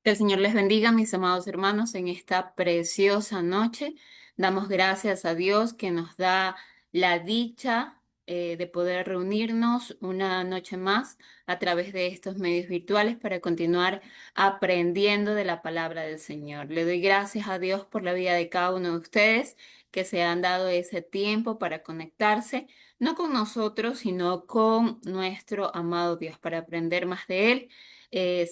Que el Señor les bendiga, mis amados hermanos, en esta preciosa noche. Damos gracias a Dios que nos da la dicha de poder reunirnos una noche más a través de estos medios virtuales para continuar aprendiendo de la palabra del Señor. Le doy gracias a Dios por la vida de cada uno de ustedes que se han dado ese tiempo para conectarse, no con nosotros, sino con nuestro amado Dios, para aprender más de Él.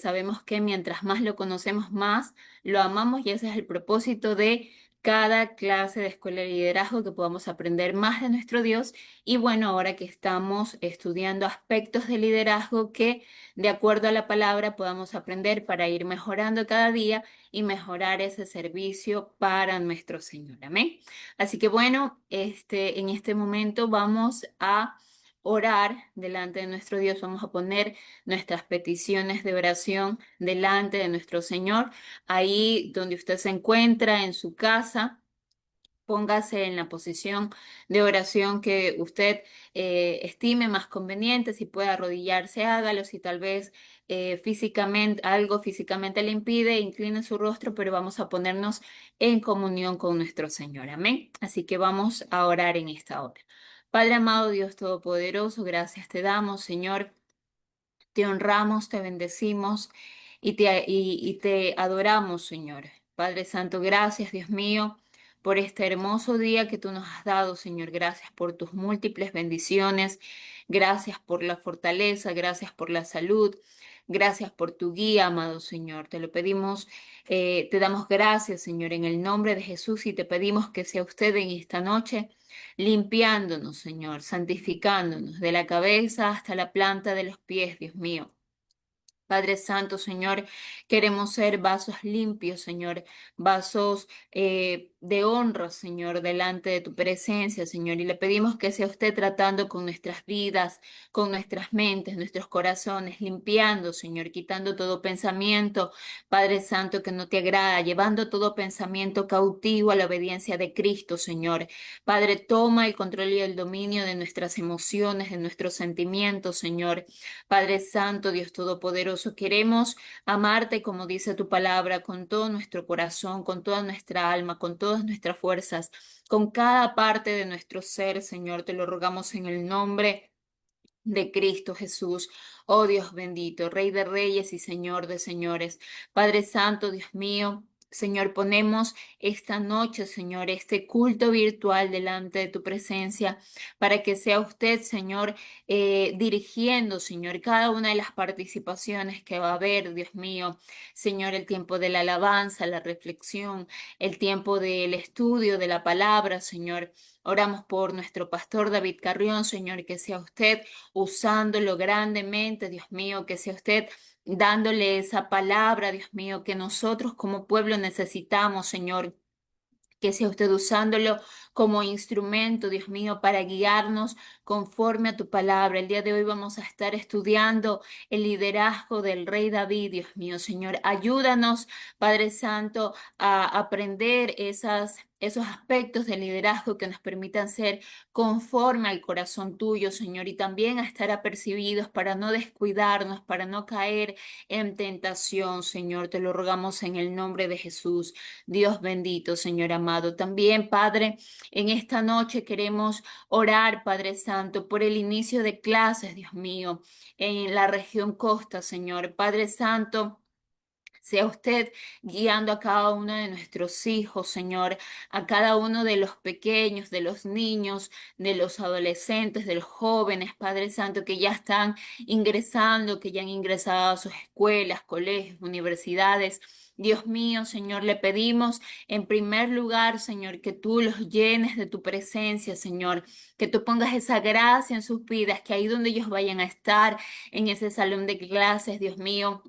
Sabemos que mientras más lo conocemos, más lo amamos y ese es el propósito de cada clase de escuela de liderazgo, que podamos aprender más de nuestro Dios. Y bueno, ahora que estamos estudiando aspectos de liderazgo que de acuerdo a la palabra podamos aprender para ir mejorando cada día y mejorar ese servicio para nuestro Señor. Amén. Así que bueno, en este momento vamos a orar delante de nuestro Dios. Vamos a poner nuestras peticiones de oración delante de nuestro Señor. Ahí donde usted se encuentra en su casa, póngase en la posición de oración que usted estime más conveniente. Si puede arrodillarse, hágalo. Si tal vez algo físicamente le impide, incline su rostro, pero vamos a ponernos en comunión con nuestro Señor. Amén. Así que vamos a orar en esta hora. Padre amado, Dios Todopoderoso, gracias te damos, Señor. Te honramos, te bendecimos y te adoramos, Señor. Padre Santo, gracias, Dios mío, por este hermoso día que tú nos has dado, Señor. Gracias por tus múltiples bendiciones. Gracias por la fortaleza, gracias por la salud. Gracias por tu guía, amado Señor. Te lo pedimos, te damos gracias, Señor, en el nombre de Jesús, y te pedimos que sea usted en esta noche limpiándonos, Señor, santificándonos de la cabeza hasta la planta de los pies, Dios mío. Padre Santo, Señor, queremos ser vasos limpios, Señor, vasos de honra, Señor, delante de tu presencia, Señor. Y le pedimos que sea usted tratando con nuestras vidas, con nuestras mentes, nuestros corazones, limpiando, Señor, quitando todo pensamiento, Padre Santo, que no te agrada, llevando todo pensamiento cautivo a la obediencia de Cristo, Señor. Padre, toma el control y el dominio de nuestras emociones, de nuestros sentimientos, Señor. Padre Santo, Dios Todopoderoso, queremos amarte como dice tu palabra, con todo nuestro corazón, con toda nuestra alma, con todas nuestras fuerzas, con cada parte de nuestro ser, Señor. Te lo rogamos en el nombre de Cristo Jesús. Oh Dios bendito, Rey de reyes y Señor de señores. Padre Santo, Dios mío. Señor, ponemos esta noche, Señor, este culto virtual delante de tu presencia para que sea usted, Señor, dirigiendo, Señor, cada una de las participaciones que va a haber, Dios mío. Señor, el tiempo de la alabanza, la reflexión, el tiempo del estudio de la palabra, Señor. Oramos por nuestro pastor David Carrión, Señor, que sea usted usándolo grandemente, Dios mío, que sea usted dándole esa palabra, Dios mío, que nosotros como pueblo necesitamos, Señor. Que sea usted usándolo como instrumento, Dios mío, para guiarnos conforme a tu palabra. El día de hoy vamos a estar estudiando el liderazgo del rey David, Dios mío, Señor. Ayúdanos, Padre Santo, a aprender esos aspectos del liderazgo que nos permitan ser conforme al corazón tuyo, Señor, y también a estar apercibidos para no descuidarnos, para no caer en tentación, Señor. Te lo rogamos en el nombre de Jesús. Dios bendito, Señor amado. También, Padre, en esta noche queremos orar, Padre Santo, por el inicio de clases, Dios mío, en la región costa, Señor. Padre Santo. Sea usted guiando a cada uno de nuestros hijos, Señor, a cada uno de los pequeños, de los niños, de los adolescentes, de los jóvenes, Padre Santo, que ya están ingresando, que ya han ingresado a sus escuelas, colegios, universidades. Dios mío, Señor, le pedimos en primer lugar, Señor, que tú los llenes de tu presencia, Señor, que tú pongas esa gracia en sus vidas, que ahí donde ellos vayan a estar, en ese salón de clases, Dios mío,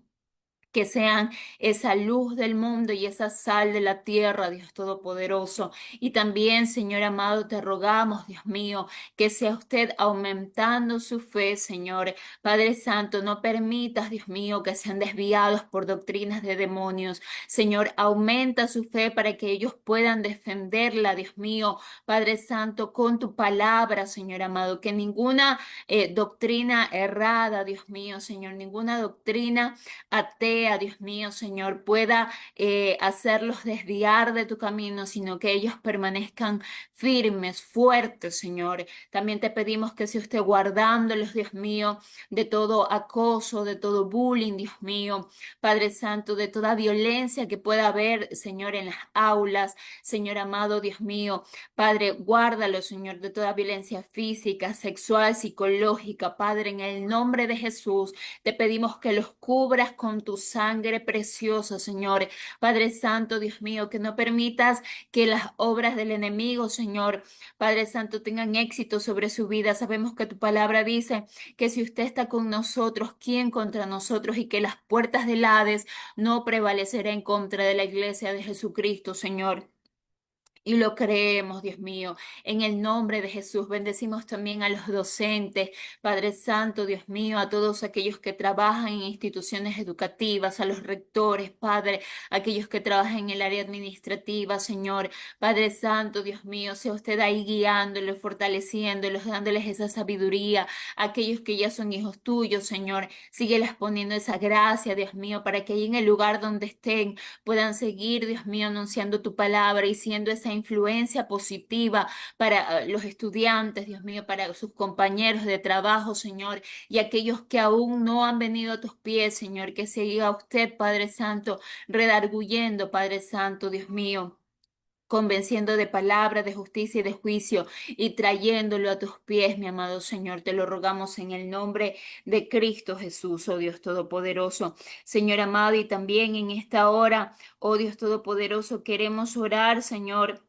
que sean esa luz del mundo y esa sal de la tierra, Dios Todopoderoso. Y también, Señor amado, te rogamos, Dios mío, que sea usted aumentando su fe, Señor. Padre Santo, no permitas, Dios mío, que sean desviados por doctrinas de demonios. Señor, aumenta su fe para que ellos puedan defenderla, Dios mío. Padre Santo, con tu palabra, Señor amado, que ninguna doctrina errada, Dios mío, Señor, ninguna doctrina atea, idea, Dios mío, Señor, pueda hacerlos desviar de tu camino, sino que ellos permanezcan firmes, fuertes, Señor. También te pedimos que sea usted guardándolos, Dios mío, de todo acoso, de todo bullying, Dios mío, Padre Santo, de toda violencia que pueda haber, Señor, en las aulas, Señor amado, Dios mío. Padre, guárdalo, Señor, de toda violencia física, sexual, psicológica. Padre, en el nombre de Jesús, te pedimos que los cubras con tu sangre preciosa, Señor. Padre Santo, Dios mío, que no permitas que las obras del enemigo, Señor, Padre Santo, tengan éxito sobre su vida. Sabemos que tu palabra dice que si usted está con nosotros, ¿quién contra nosotros? Y que las puertas del Hades no prevalecerá en contra de la iglesia de Jesucristo, Señor. Y lo creemos, Dios mío, en el nombre de Jesús. Bendecimos también a los docentes, Padre Santo, Dios mío, a todos aquellos que trabajan en instituciones educativas, a los rectores, Padre, aquellos que trabajan en el área administrativa, Señor, Padre Santo, Dios mío, sea usted ahí guiándolos, fortaleciéndolos, dándoles esa sabiduría, a aquellos que ya son hijos tuyos, Señor, sígueles poniendo esa gracia, Dios mío, para que ahí en el lugar donde estén puedan seguir, Dios mío, anunciando tu palabra y siendo esa influencia positiva para los estudiantes, Dios mío, para sus compañeros de trabajo, Señor, y aquellos que aún no han venido a tus pies, Señor, que siga usted, Padre Santo, redarguyendo, Padre Santo, Dios mío, convenciendo de palabra, de justicia y de juicio y trayéndolo a tus pies, mi amado Señor. Te lo rogamos en el nombre de Cristo Jesús, oh Dios Todopoderoso. Señor amado, y también en esta hora, oh Dios Todopoderoso, queremos orar, Señor,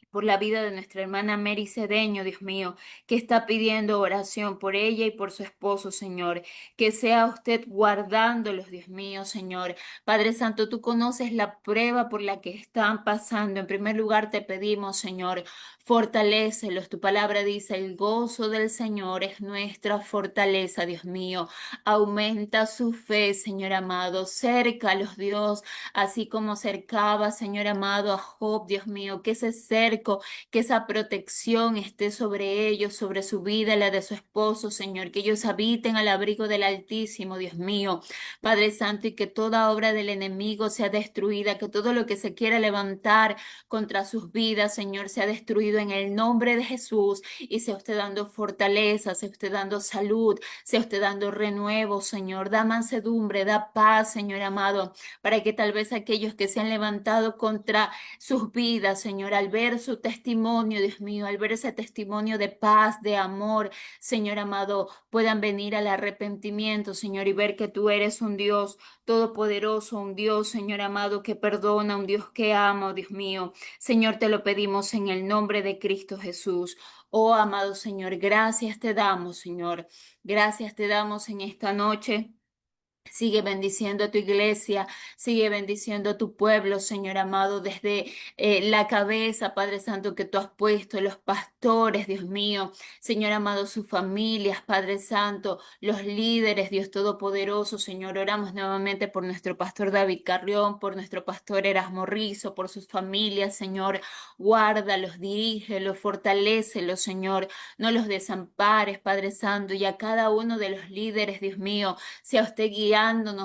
por la vida de nuestra hermana Mary Cedeño, Dios mío, que está pidiendo oración por ella y por su esposo, Señor. Que sea usted guardándolos, Dios mío, Señor. Padre Santo, tú conoces la prueba por la que están pasando. En primer lugar, te pedimos, Señor, fortalécelos. Tu palabra dice, el gozo del Señor es nuestra fortaleza, Dios mío. Aumenta su fe, Señor amado. Cércalos, Dios, así como cercaba, Señor amado, a Job, Dios mío, que ese cerco, que esa protección esté sobre ellos, sobre su vida, la de su esposo, Señor, que ellos habiten al abrigo del Altísimo, Dios mío, Padre Santo, y que toda obra del enemigo sea destruida, que todo lo que se quiera levantar contra sus vidas, Señor, sea destruido en el nombre de Jesús, y sea usted dando fortaleza, sea usted dando salud, sea usted dando renuevo, Señor, da mansedumbre, da paz, Señor amado, para que tal vez aquellos que se han levantado contra sus vidas, Señor, al ver su testimonio, Dios mío, al ver ese testimonio de paz, de amor, Señor amado, puedan venir al arrepentimiento, Señor, y ver que tú eres un Dios todopoderoso, un Dios, Señor amado, que perdona, un Dios que ama, oh Dios mío. Señor, te lo pedimos en el nombre de Cristo Jesús. Oh, amado Señor, gracias te damos, Señor. Gracias te damos en esta noche. Sigue bendiciendo a tu iglesia, sigue bendiciendo a tu pueblo, Señor amado, desde la cabeza, Padre Santo, que tú has puesto, los pastores, Dios mío, Señor amado, sus familias, Padre Santo, los líderes, Dios Todopoderoso, Señor, oramos nuevamente por nuestro pastor David Carrión, por nuestro pastor Erasmo Rizo, por sus familias, Señor, guárdalos, dirígelos, fortalécelos, Señor, no los desampares, Padre Santo, y a cada uno de los líderes, Dios mío, sea usted guiándonos,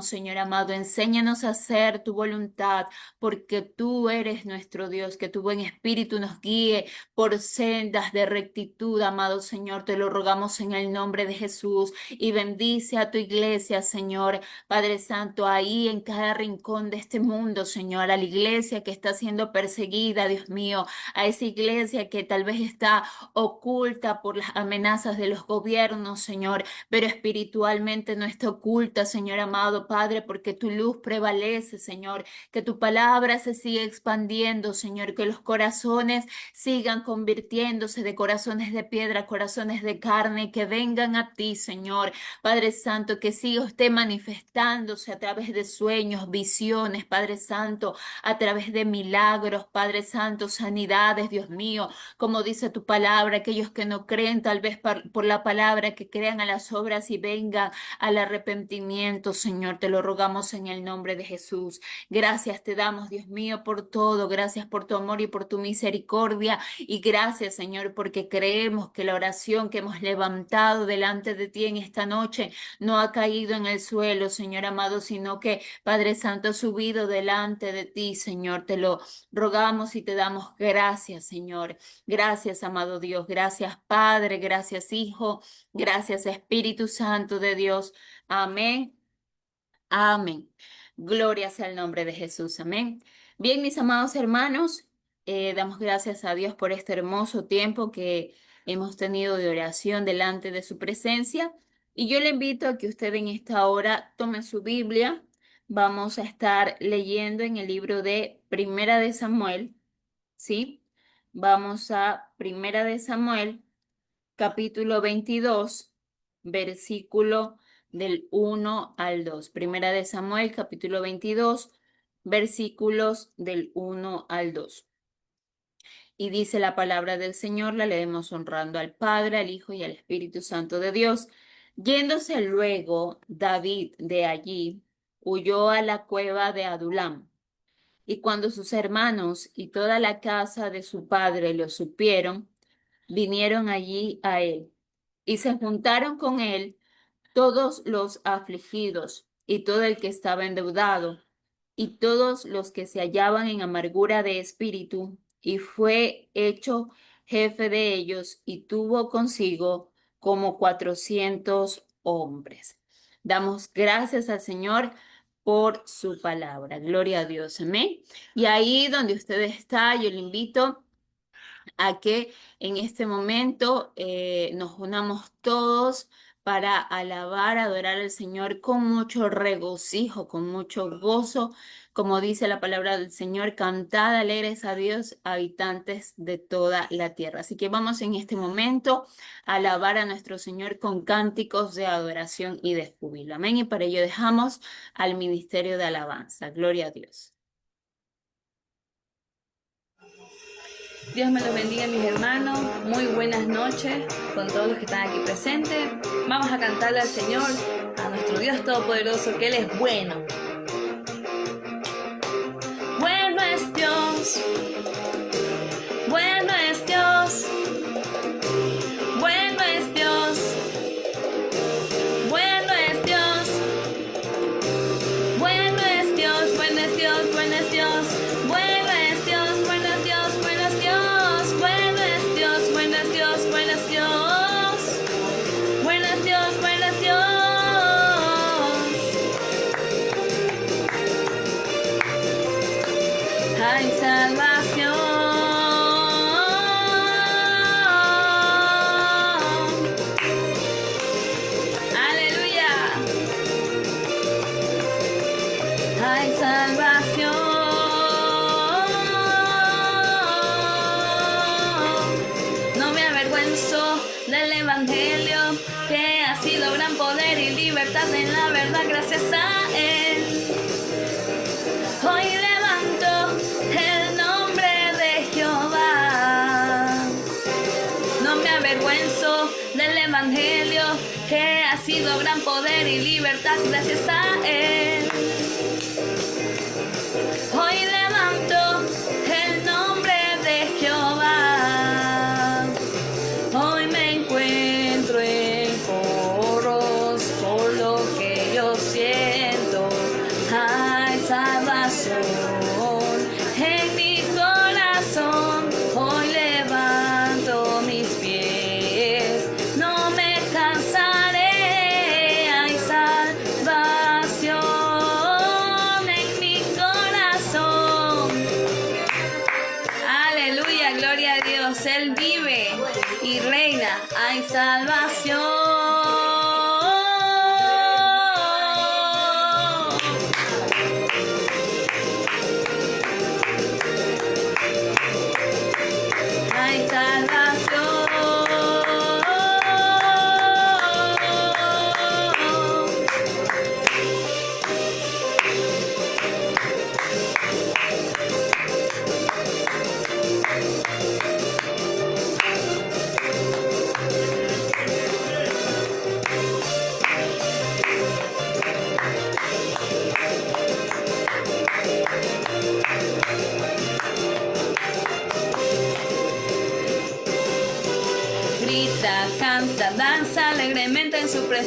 Señor amado. Enséñanos a hacer tu voluntad, porque tú eres nuestro Dios. Que tu buen espíritu nos guíe por sendas de rectitud, amado Señor. Te lo rogamos en el nombre de Jesús. Y bendice a tu iglesia, Señor. Padre Santo, ahí en cada rincón de este mundo, Señor. A la iglesia que está siendo perseguida, Dios mío. A esa iglesia que tal vez está oculta por las amenazas de los gobiernos, Señor, pero espiritualmente no está oculta, Señor amado Padre, porque tu luz prevalece, Señor, que tu palabra se siga expandiendo, Señor, que los corazones sigan convirtiéndose de corazones de piedra a corazones de carne, que vengan a ti, Señor, Padre Santo, que siga usted manifestándose a través de sueños, visiones, Padre Santo, a través de milagros, Padre Santo, sanidades, Dios mío, como dice tu palabra, aquellos que no creen tal vez por la palabra, que crean a las obras y vengan al arrepentimiento, Santo, Señor, te lo rogamos en el nombre de Jesús. Gracias te damos, Dios mío, por todo. Gracias por tu amor y por tu misericordia. Y gracias, Señor, porque creemos que la oración que hemos levantado delante de ti en esta noche no ha caído en el suelo, Señor amado, sino que, Padre Santo, ha subido delante de ti, Señor. Te lo rogamos y te damos gracias, Señor. Gracias, amado Dios. Gracias, Padre. Gracias, Hijo. Gracias, Espíritu Santo de Dios. Amén. Amén. Gloria sea el nombre de Jesús. Amén. Bien, mis amados hermanos, damos gracias a Dios por este hermoso tiempo que hemos tenido de oración delante de su presencia. Y yo le invito a que usted en esta hora tome su Biblia. Vamos a estar leyendo en el libro de Primera de Samuel, ¿sí? Vamos a Primera de Samuel, capítulo 22, versículo del 1 al 2. Primera de Samuel, capítulo 22, versículos del 1 al 2. Y dice la palabra del Señor, la leemos honrando al Padre, al Hijo y al Espíritu Santo de Dios. Yéndose luego David de allí, huyó a la cueva de Adulam. Y cuando sus hermanos y toda la casa de su padre lo supieron, vinieron allí a él y se juntaron con él todos los afligidos y todo el que estaba endeudado y todos los que se hallaban en amargura de espíritu, y fue hecho jefe de ellos y tuvo consigo como 400 hombres. Damos gracias al Señor por su palabra. Gloria a Dios. Amén. Y ahí donde usted está, yo le invito a que en este momento nos unamos todos para alabar, adorar al Señor con mucho regocijo, con mucho gozo, como dice la palabra del Señor, cantad alegres a Dios, habitantes de toda la tierra. Así que vamos en este momento a alabar a nuestro Señor con cánticos de adoración y de júbilo. Amén. Y para ello dejamos al ministerio de alabanza. Gloria a Dios. Dios me los bendiga, mis hermanos. Muy buenas noches con todos los que están aquí presentes. Vamos a cantarle al Señor, a nuestro Dios Todopoderoso, que Él es bueno. Bueno es Dios. Bueno es Dios. Bueno es Dios. Bueno es Dios. Bueno es Dios. Bueno es Dios. Bueno es Dios. Bueno es Dios. Bueno es Dios. Bueno es Dios. Bueno es Dios. Bueno es Dios. Bueno es Dios. Bueno es Dios. Bueno es Dios. Hay salvación. Aleluya. Hay salvación. No me avergüenzo del Evangelio, que ha sido gran poder y libertad en la verdad, gracias a Él. Hoy levanto el nombre de Jehová. No me avergüenzo del Evangelio, que ha sido gran poder y libertad, gracias a Él. Hoy levanto el nombre de Jehová. Hoy me encuentro en coros por lo que yo siento. Hay salvación en mi corazón. Hoy levanto mis pies, no me cansaré. Hay salvación en mi corazón. Aleluya, gloria a Dios. Él vive y reina. Hay salvación. Hay salvación.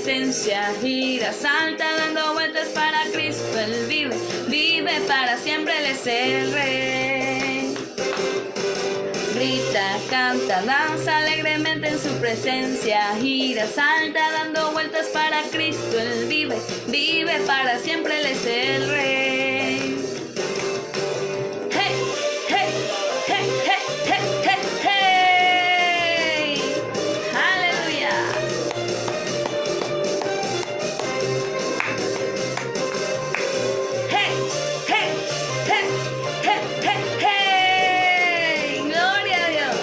presencia, gira, salta dando vueltas para Cristo, Él vive, vive para siempre, Él es el Rey. Grita, canta, danza alegremente en su presencia, gira, salta dando vueltas para Cristo, Él vive, vive para siempre, Él es el Rey. Hey, hey, hey, hey, hey, hey, hey. Aleluya. Hey, hey, hey, hey, hey, hey. Gloria a Dios.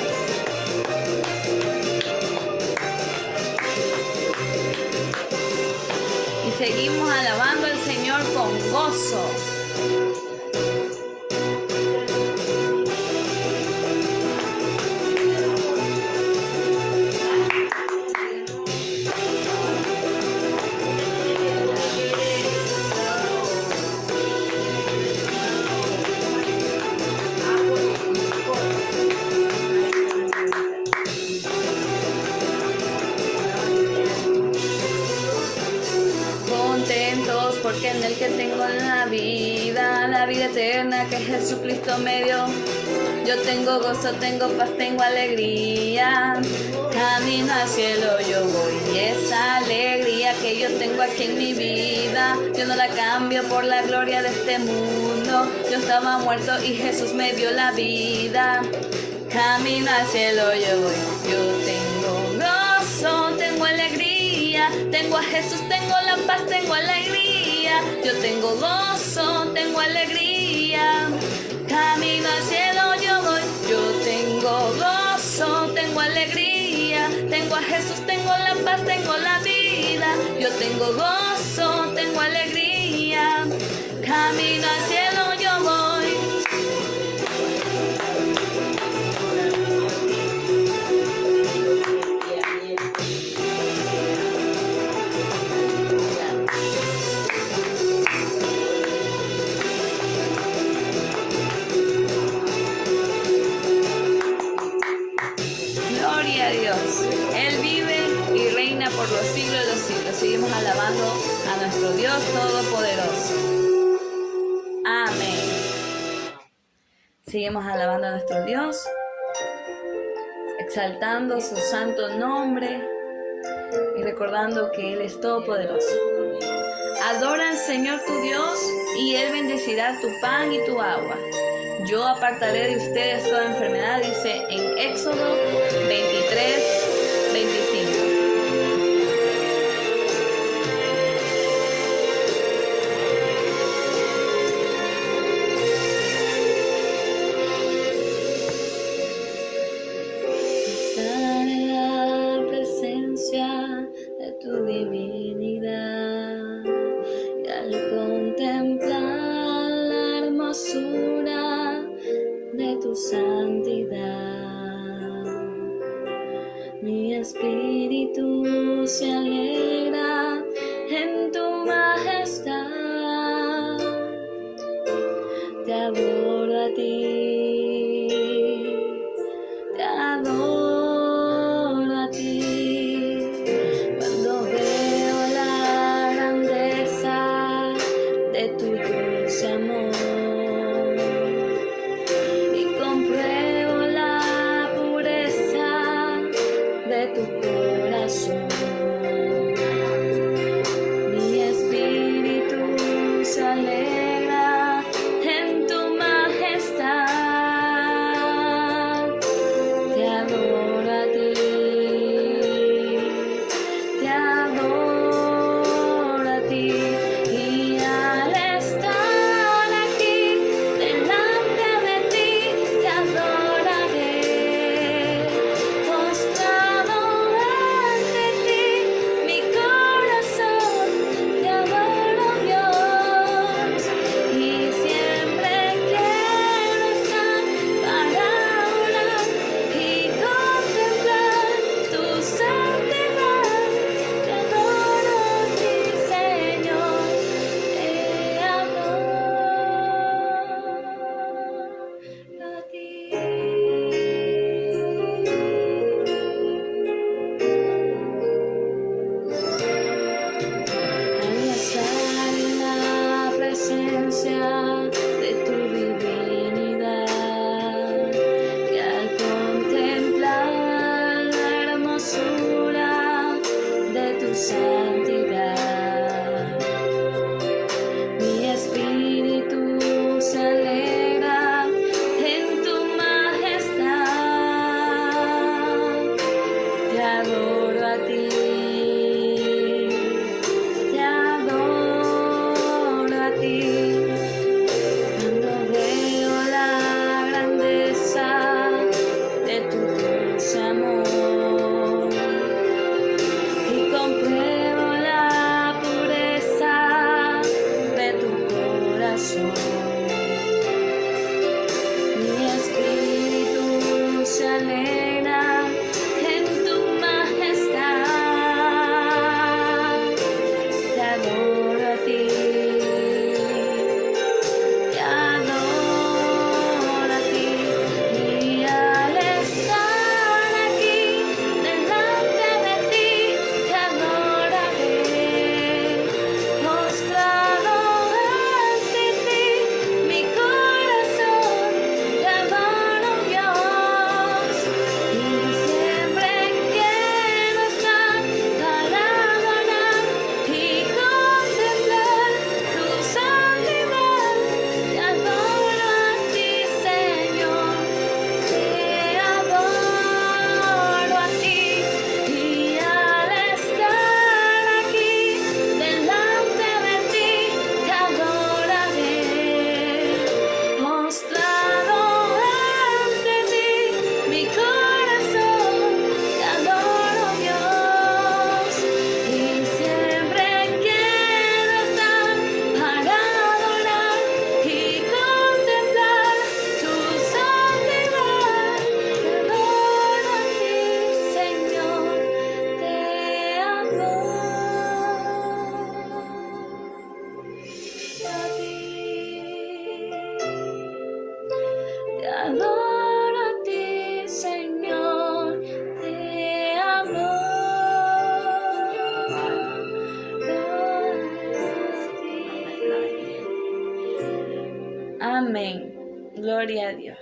Y seguimos alabando al Señor con gozo. Contentos porque en Él que tengo la vida eterna que Jesucristo me dio. Yo tengo gozo, tengo paz, tengo alegría. Camino al cielo yo voy y esa alegría que yo tengo aquí en mi vida, yo no la cambio por la gloria de este mundo. Yo estaba muerto y Jesús me dio la vida. Camino al cielo yo voy, yo tengo gozo, tengo alegría. Tengo a Jesús, tengo la paz, tengo alegría. Yo tengo gozo, tengo alegría. Camino al cielo yo voy, yo tengo gozo, tengo alegría. Tengo a Jesús, tengo la paz, tengo la vida. Yo tengo gozo, tengo alegría. Camino al cielo yo voy. Gloria a Dios. Él vive y reina por los siglos de los siglos. Seguimos alabando a nuestro Dios Todopoderoso. Amén. Seguimos alabando a nuestro Dios, exaltando su santo nombre y recordando que Él es todopoderoso. Adora al Señor tu Dios y Él bendecirá tu pan y tu agua. Yo apartaré de ustedes toda enfermedad, dice en Éxodo 23, 25. Estar en la presencia de tu divinidad y al contemplar la hermosura de tu santidad, mi espíritu se alegra en tu majestad. Te adoro a ti, te adoro a ti. Cuando veo la grandeza de tu dulce amor, tu corazón, mi espíritu se alegra en tu majestad. Te adoro a ti, te adoro a ti, y al estar adoro a ti, Señor, te amo. Amén. Gloria a Dios.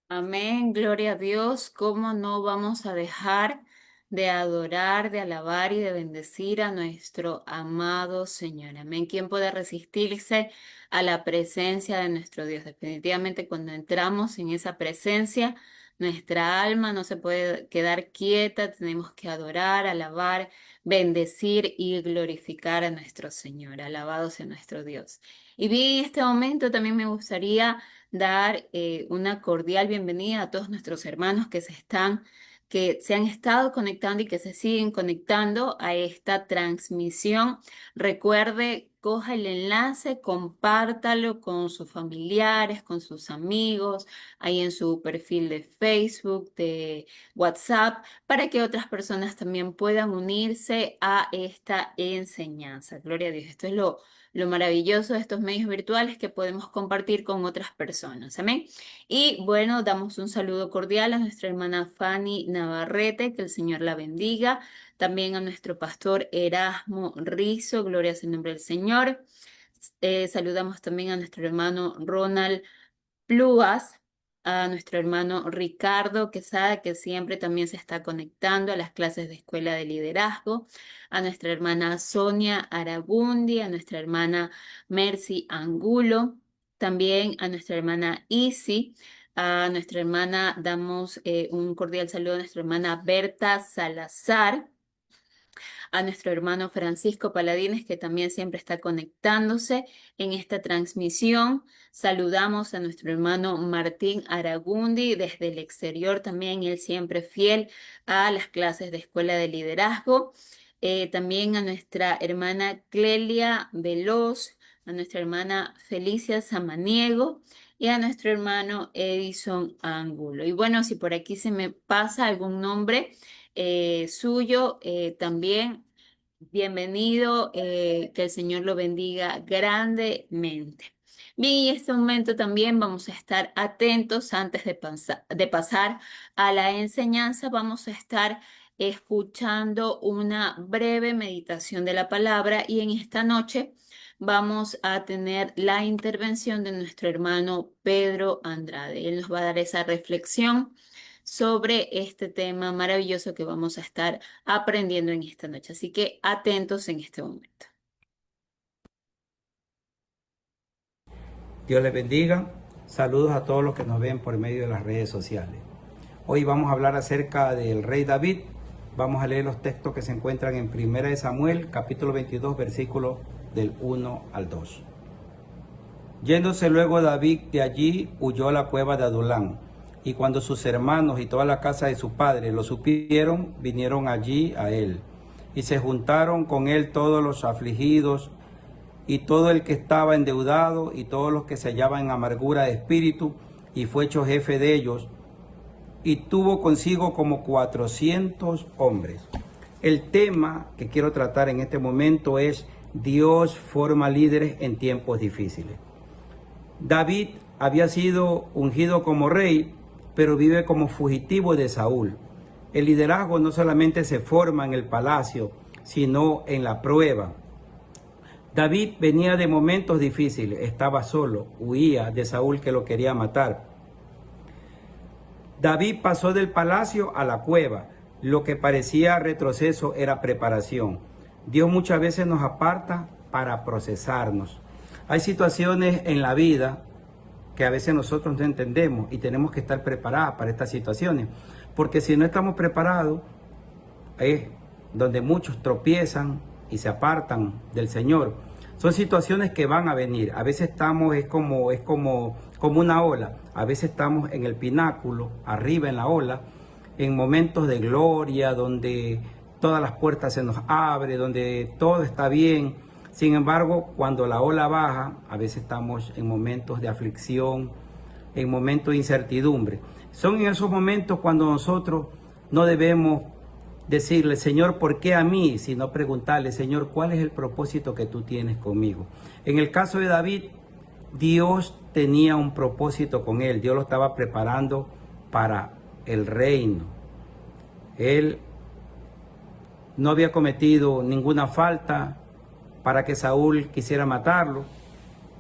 Amén, gloria a Dios. ¿Cómo no vamos a dejar de adorar, de alabar y de bendecir a nuestro amado Señor? Amén. ¿Quién puede resistirse a la presencia de nuestro Dios? Definitivamente cuando entramos en esa presencia, nuestra alma no se puede quedar quieta. Tenemos que adorar, alabar, bendecir y glorificar a nuestro Señor. Alabado sea nuestro Dios. Y bien, en este momento también me gustaría dar una cordial bienvenida a todos nuestros hermanos que se han estado conectando y que se siguen conectando a esta transmisión. Recuerde, coja el enlace, compártalo con sus familiares, con sus amigos, ahí en su perfil de Facebook, de WhatsApp, para que otras personas también puedan unirse a esta enseñanza. Gloria a Dios. Esto es lo maravilloso de estos medios virtuales que podemos compartir con otras personas. Amén. Y bueno, damos un saludo cordial a nuestra hermana Fanny Navarrete, que el Señor la bendiga. También a nuestro pastor Erasmo Rizo, gloria al nombre del Señor. Saludamos también a nuestro hermano Ronald Pluas, a nuestro hermano Ricardo Quesada, que siempre también se está conectando a las clases de Escuela de Liderazgo, a nuestra hermana Sonia Aragundi, a nuestra hermana Mercy Angulo, también a nuestra hermana Isi, a nuestra hermana, damos un cordial saludo a nuestra hermana Berta Salazar, a nuestro hermano Francisco Paladines, que también siempre está conectándose en esta transmisión. Saludamos a nuestro hermano Martín Aragundi desde el exterior, también él siempre fiel a las clases de Escuela de Liderazgo. También a nuestra hermana Clelia Veloz, a nuestra hermana Felicia Samaniego y a nuestro hermano Edison Angulo. Y bueno, si por aquí se me pasa algún nombre suyo, también bienvenido, que el Señor lo bendiga grandemente. Bien, y en este momento también vamos a estar atentos antes de pasar a la enseñanza. Vamos a estar escuchando una breve meditación de la palabra y en esta noche vamos a tener la intervención de nuestro hermano Pedro Andrade. Él nos va a dar esa reflexión sobre este tema maravilloso que vamos a estar aprendiendo en esta noche. Así que atentos en este momento. Dios les bendiga. Saludos a todos los que nos ven por medio de las redes sociales. Hoy vamos a hablar acerca del rey David. Vamos a leer los textos que se encuentran en 1 Samuel, capítulo 22, versículos del 1 al 2. Yéndose luego David de allí, huyó a la cueva de Adulán. Y cuando sus hermanos y toda la casa de su padre lo supieron, vinieron allí a él. Y se juntaron con él todos los afligidos, y todo el que estaba endeudado, y todos los que se hallaban en amargura de espíritu, y fue hecho jefe de ellos, y tuvo consigo como 400 hombres. El tema que quiero tratar en este momento es: Dios forma líderes en tiempos difíciles. David había sido ungido como rey, pero vive como fugitivo de Saúl. El liderazgo no solamente se forma en el palacio, sino en la prueba. David venía de momentos difíciles, estaba solo, huía de Saúl que lo quería matar. David pasó del palacio a la cueva. Lo que parecía retroceso era preparación. Dios muchas veces nos aparta para procesarnos. Hay situaciones en la vida que a veces nosotros no entendemos y tenemos que estar preparados para estas situaciones. Porque si no estamos preparados, es donde muchos tropiezan y se apartan del Señor. Son situaciones que van a venir. A veces estamos, es como una ola. A veces estamos en el pináculo, arriba en la ola, en momentos de gloria, donde todas las puertas se nos abren, donde todo está bien. Sin embargo, cuando la ola baja, a veces estamos en momentos de aflicción, en momentos de incertidumbre. Son en esos momentos cuando nosotros no debemos decirle: Señor, ¿por qué a mí? Sino preguntarle: Señor, ¿cuál es el propósito que tú tienes conmigo? En el caso de David, Dios tenía un propósito con él, Dios lo estaba preparando para el reino. Él no había cometido ninguna falta para que Saúl quisiera matarlo.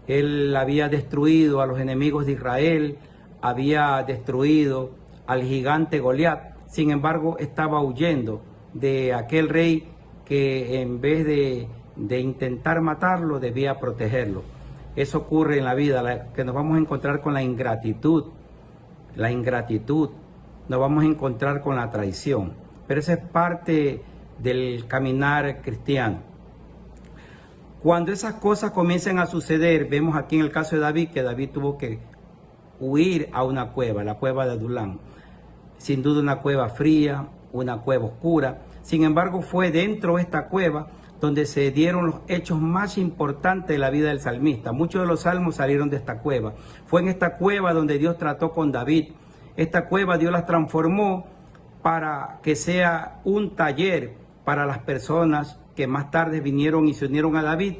Él había destruido a los enemigos de Israel, había destruido al gigante Goliat. Sin embargo, estaba huyendo de aquel rey que en vez de intentar matarlo, debía protegerlo. Eso ocurre en la vida, que nos vamos a encontrar con la ingratitud, nos vamos a encontrar con la traición. Pero esa es parte del caminar cristiano. Cuando esas cosas comiencen a suceder, vemos aquí en el caso de David, que David tuvo que huir a una cueva, la cueva de Adulán. Sin duda una cueva fría, una cueva oscura. Sin embargo, fue dentro de esta cueva donde se dieron los hechos más importantes de la vida del salmista. Muchos de los salmos salieron de esta cueva. Fue en esta cueva donde Dios trató con David. Esta cueva Dios la transformó para que sea un taller para las personas que más tarde vinieron y se unieron a David,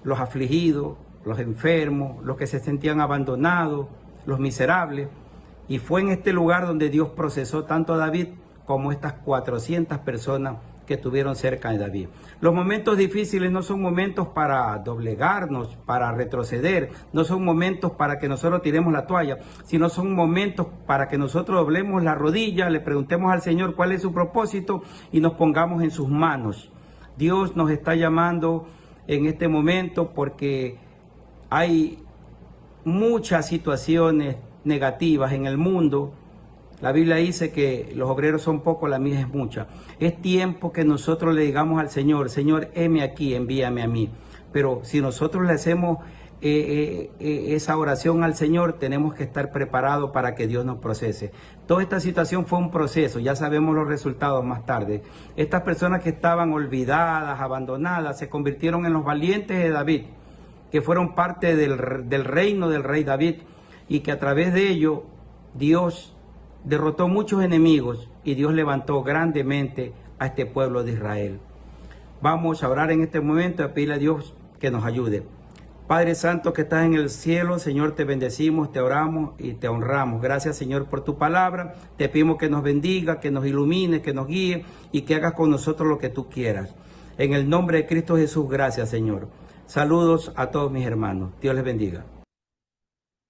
los afligidos, los enfermos, los que se sentían abandonados, los miserables. Y fue en este lugar donde Dios procesó tanto a David como estas 400 personas que estuvieron cerca de David. Los momentos difíciles no son momentos para doblegarnos, para retroceder, no son momentos para que nosotros tiremos la toalla, sino son momentos para que nosotros doblemos la rodilla, le preguntemos al Señor cuál es su propósito y nos pongamos en sus manos. Dios nos está llamando en este momento porque hay muchas situaciones negativas en el mundo. La Biblia dice que los obreros son pocos, la mies es mucha. Es tiempo que nosotros le digamos al Señor, Señor, heme aquí, envíame a mí. Pero si nosotros le hacemos esa oración al Señor, tenemos que estar preparados para que Dios nos procese. Toda esta situación fue un proceso, ya sabemos los resultados más tarde. Estas personas que estaban olvidadas, abandonadas, se convirtieron en los valientes de David, que fueron parte del reino del rey David, y que a través de ello Dios derrotó muchos enemigos y Dios levantó grandemente a este pueblo de Israel. Vamos a orar en este momento y a pedirle a Dios que nos ayude. Padre Santo que estás en el cielo, Señor, te bendecimos, te oramos y te honramos. Gracias, Señor, por tu palabra. Te pedimos que nos bendiga, que nos ilumine, que nos guíe y que hagas con nosotros lo que tú quieras. En el nombre de Cristo Jesús, gracias, Señor. Saludos a todos mis hermanos. Dios les bendiga.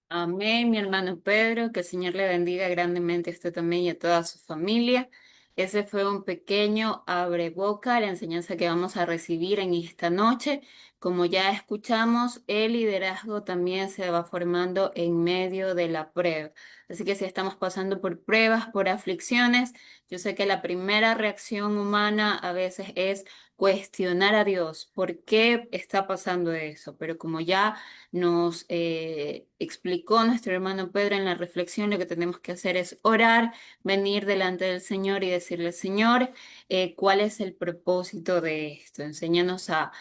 Amén, mi hermano Pedro, que el Señor le bendiga grandemente a usted también y a toda su familia. Ese fue un pequeño abreboca, la enseñanza que vamos a recibir en esta noche. Como ya escuchamos, el liderazgo también se va formando en medio de la prueba. Así que si estamos pasando por pruebas, por aflicciones, yo sé que la primera reacción humana a veces es cuestionar a Dios, ¿por qué está pasando eso? Pero como ya nos explicó nuestro hermano Pedro en la reflexión, lo que tenemos que hacer es orar, venir delante del Señor y decirle, Señor, ¿cuál es el propósito de esto? Enséñanos a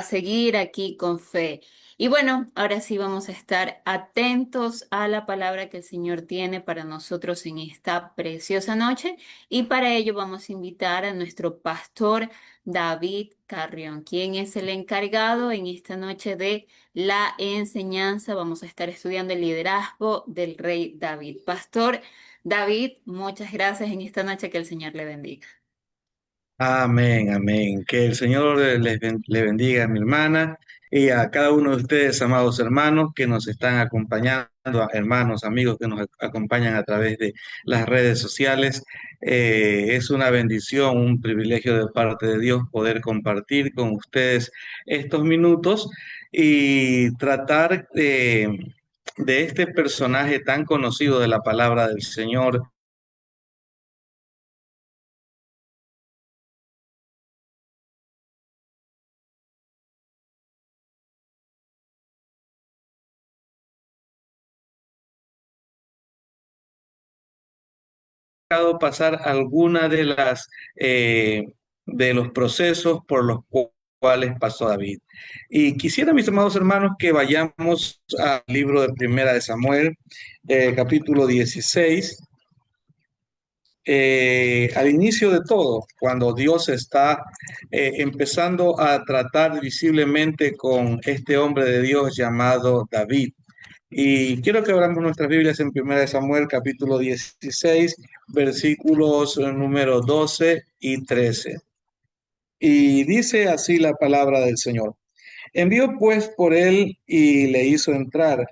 seguir aquí con fe. Y bueno, ahora sí vamos a estar atentos a la palabra que el Señor tiene para nosotros en esta preciosa noche. Y para ello vamos a invitar a nuestro pastor David Carrión, quien es el encargado en esta noche de la enseñanza. Vamos a estar estudiando el liderazgo del rey David. Pastor David, muchas gracias en esta noche, que el Señor le bendiga. Amén, amén. Que el Señor le bendiga a mi hermana y a cada uno de ustedes, amados hermanos, que nos están acompañando, hermanos, amigos que nos acompañan a través de las redes sociales. Es una bendición, un privilegio de parte de Dios poder compartir con ustedes estos minutos y tratar de este personaje tan conocido de la palabra del Señor. Pasar alguna de las de los procesos por los cuales pasó David. Y quisiera, mis amados hermanos, que vayamos al libro de Primera de Samuel, capítulo 16. al inicio de todo, cuando Dios está empezando a tratar visiblemente con este hombre de Dios llamado David. Y quiero que abramos nuestras Biblias en 1 Samuel capítulo 16, versículos número 12 y 13. Y dice así la palabra del Señor. Envió pues por él y le hizo entrar,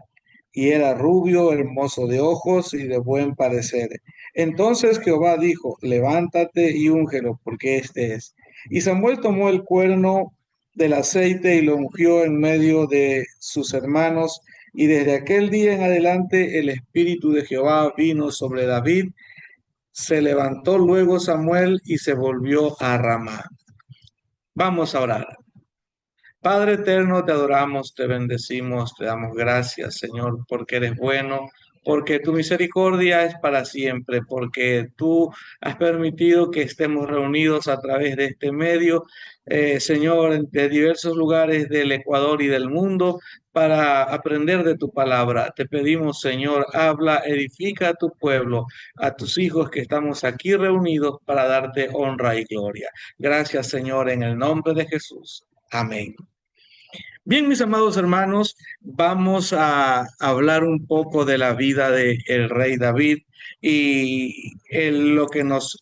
y era rubio, hermoso de ojos y de buen parecer. Entonces Jehová dijo, levántate y úngelo, porque este es. Y Samuel tomó el cuerno del aceite y lo ungió en medio de sus hermanos, y desde aquel día en adelante el espíritu de Jehová vino sobre David. Se levantó luego Samuel y se volvió a Ramá. Vamos a orar. Padre eterno, te adoramos, te bendecimos, te damos gracias, Señor, porque eres bueno, porque tu misericordia es para siempre, porque tú has permitido que estemos reunidos a través de este medio, Señor, de diversos lugares del Ecuador y del mundo para aprender de tu palabra. Te pedimos, Señor, habla, edifica a tu pueblo, a tus hijos que estamos aquí reunidos para darte honra y gloria. Gracias, Señor, en el nombre de Jesús. Amén. Bien, mis amados hermanos, vamos a hablar un poco de la vida del rey David y lo que nos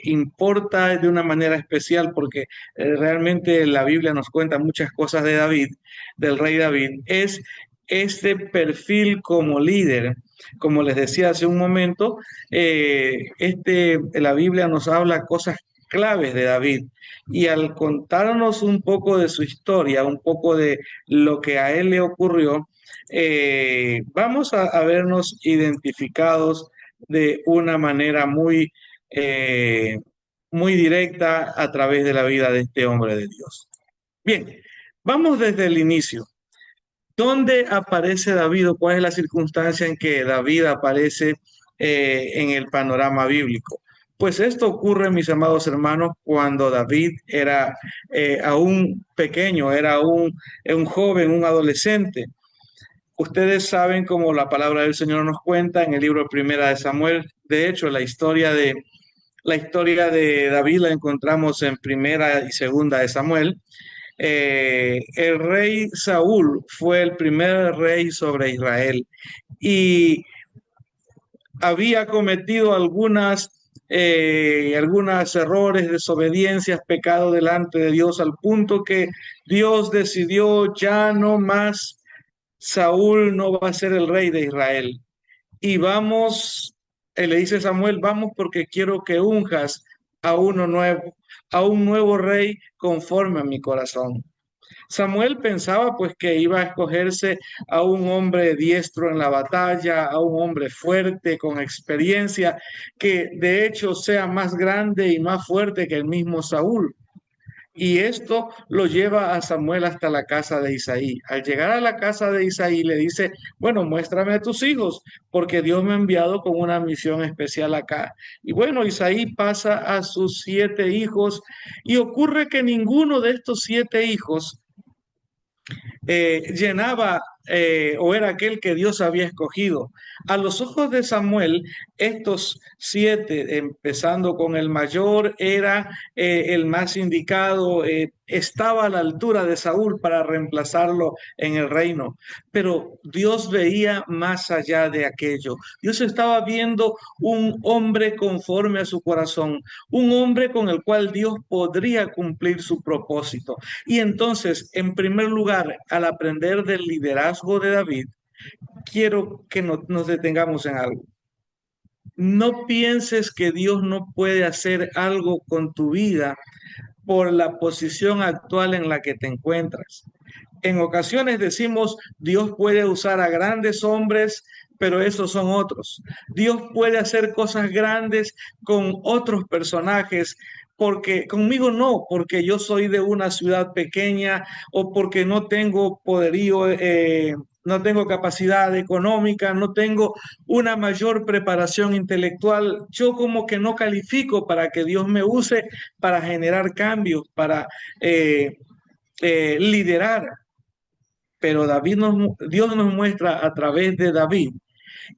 importa de una manera especial, porque realmente la Biblia nos cuenta muchas cosas de David, del rey David, es este perfil como líder. Como les decía hace un momento, la Biblia nos habla cosas claves de David. Y al contarnos un poco de su historia, un poco de lo que a él le ocurrió, vamos a vernos identificados de una manera muy directa a través de la vida de este hombre de Dios. Bien, vamos desde el inicio. ¿Dónde aparece David o cuál es la circunstancia en que David aparece en el panorama bíblico? Pues esto ocurre, mis amados hermanos, cuando David era aún pequeño, era un joven, un adolescente. Ustedes saben, como la palabra del Señor nos cuenta en el libro Primera de Samuel. De hecho, la historia de David la encontramos en Primera y Segunda de Samuel. El rey Saúl fue el primer rey sobre Israel y había cometido algunos errores, desobediencias, pecado delante de Dios, al punto que Dios decidió ya no más, Saúl no va a ser el rey de Israel. Y vamos, le dice Samuel, vamos porque quiero que unjas a uno nuevo, a un nuevo rey conforme a mi corazón. Samuel pensaba pues que iba a escogerse a un hombre diestro en la batalla, a un hombre fuerte, con experiencia, que de hecho sea más grande y más fuerte que el mismo Saúl. Y esto lo lleva a Samuel hasta la casa de Isaí. Al llegar a la casa de Isaí le dice, bueno, muéstrame a tus hijos, porque Dios me ha enviado con una misión especial acá. Y bueno, Isaí pasa a sus 7 hijos y ocurre que ninguno de estos 7 hijos llenaba o era aquel que Dios había escogido. A los ojos de Samuel, estos 7, empezando con el mayor, era el más indicado, estaba a la altura de Saúl para reemplazarlo en el reino. Pero Dios veía más allá de aquello. Dios estaba viendo un hombre conforme a su corazón, un hombre con el cual Dios podría cumplir su propósito. Y entonces, en primer lugar, al aprender del liderazgo de David, quiero que nos detengamos en algo. No pienses que Dios no puede hacer algo con tu vida por la posición actual en la que te encuentras. En ocasiones decimos, Dios puede usar a grandes hombres, pero esos son otros. Dios puede hacer cosas grandes con otros personajes, porque conmigo no, porque yo soy de una ciudad pequeña o porque no tengo poderío, no tengo capacidad económica, no tengo una mayor preparación intelectual. Yo como que no califico para que Dios me use para generar cambios, para liderar. Pero Dios nos muestra a través de David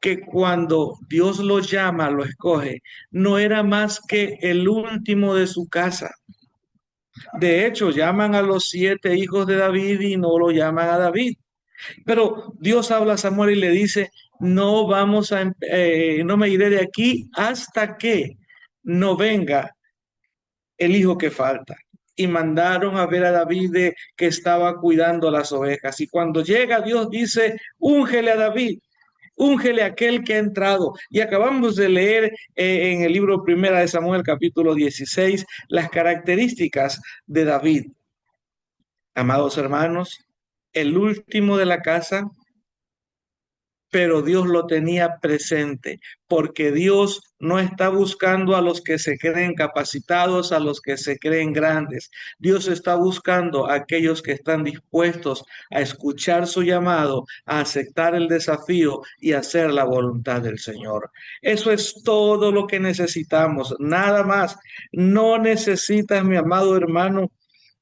que cuando Dios lo llama, lo escoge, no era más que el último de su casa. De hecho, llaman a los 7 hijos de David y no lo llaman a David. Pero Dios habla a Samuel y le dice, no me iré de aquí hasta que no venga el hijo que falta. Y mandaron a ver a David que estaba cuidando las ovejas. Y cuando llega, Dios dice, úngele a David, úngele a aquel que ha entrado. Y acabamos de leer en el libro Primera de Samuel, capítulo 16, las características de David. Amados hermanos, el último de la casa, pero Dios lo tenía presente, porque Dios no está buscando a los que se creen capacitados, a los que se creen grandes. Dios está buscando a aquellos que están dispuestos a escuchar su llamado, a aceptar el desafío y hacer la voluntad del Señor. Eso es todo lo que necesitamos, nada más. No necesitas, mi amado hermano,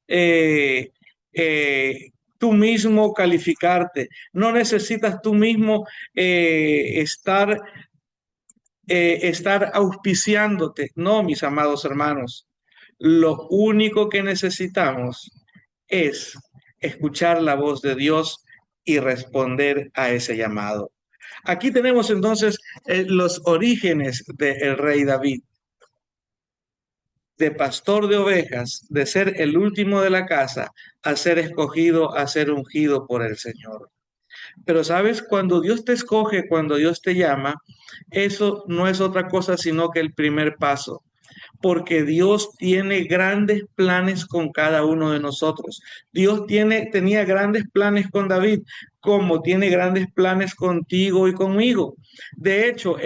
eh, eh, tú mismo calificarte, no necesitas tú mismo estar auspiciándote. No, mis amados hermanos, lo único que necesitamos es escuchar la voz de Dios y responder a ese llamado. Aquí tenemos entonces los orígenes del rey David, de pastor de ovejas, de ser el último de la casa, a ser escogido, a ser ungido por el Señor. Pero sabes, cuando Dios te escoge, cuando Dios te llama, eso no es otra cosa sino que el primer paso, porque Dios tiene grandes planes con cada uno de nosotros. Tenía grandes planes con David, como tiene grandes planes contigo y conmigo. De hecho,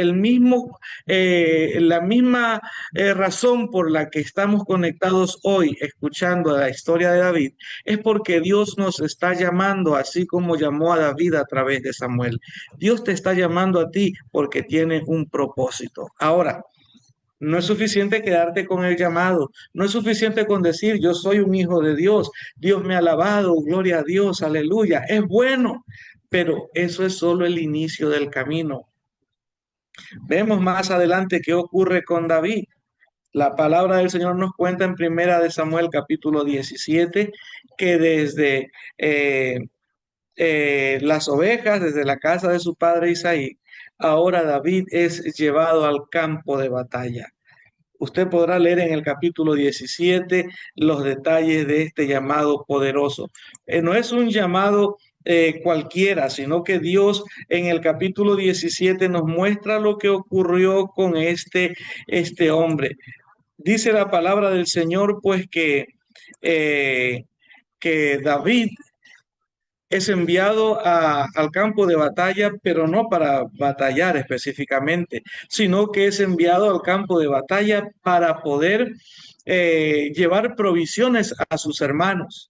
la misma razón por la que estamos conectados hoy escuchando la historia de David es porque Dios nos está llamando, así como llamó a David a través de Samuel. Dios te está llamando a ti porque tiene un propósito. Ahora, no es suficiente quedarte con el llamado, no es suficiente con decir yo soy un hijo de Dios, Dios me ha alabado, gloria a Dios, aleluya, es bueno, pero eso es solo el inicio del camino. Vemos más adelante qué ocurre con David. La palabra del Señor nos cuenta en Primera de Samuel capítulo 17 que desde las ovejas, desde la casa de su padre Isaí, ahora David es llevado al campo de batalla. Usted podrá leer en el capítulo 17 los detalles de este llamado poderoso. No es un llamado cualquiera, sino que Dios en el capítulo 17 nos muestra lo que ocurrió con este hombre. Dice la palabra del Señor, pues que David es enviado al campo de batalla, pero no para batallar específicamente, sino que es enviado al campo de batalla para poder llevar provisiones a sus hermanos.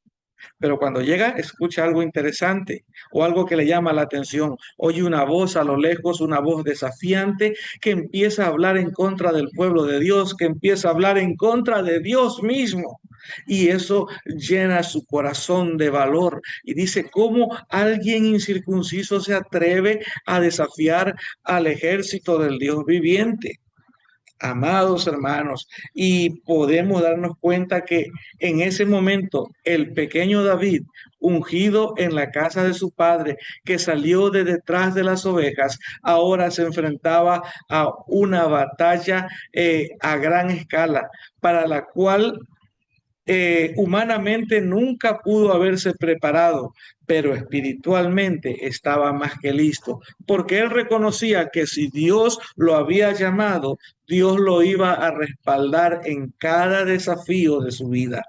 Pero cuando llega, escucha algo interesante o algo que le llama la atención. Oye una voz a lo lejos, una voz desafiante que empieza a hablar en contra del pueblo de Dios, que empieza a hablar en contra de Dios mismo. Y eso llena su corazón de valor. Y dice, ¿cómo alguien incircunciso se atreve a desafiar al ejército del Dios viviente? Amados hermanos, y podemos darnos cuenta que en ese momento el pequeño David, ungido en la casa de su padre, que salió de detrás de las ovejas, ahora se enfrentaba a una batalla a gran escala, para la cual humanamente nunca pudo haberse preparado, pero espiritualmente estaba más que listo, porque él reconocía que si Dios lo había llamado, Dios lo iba a respaldar en cada desafío de su vida.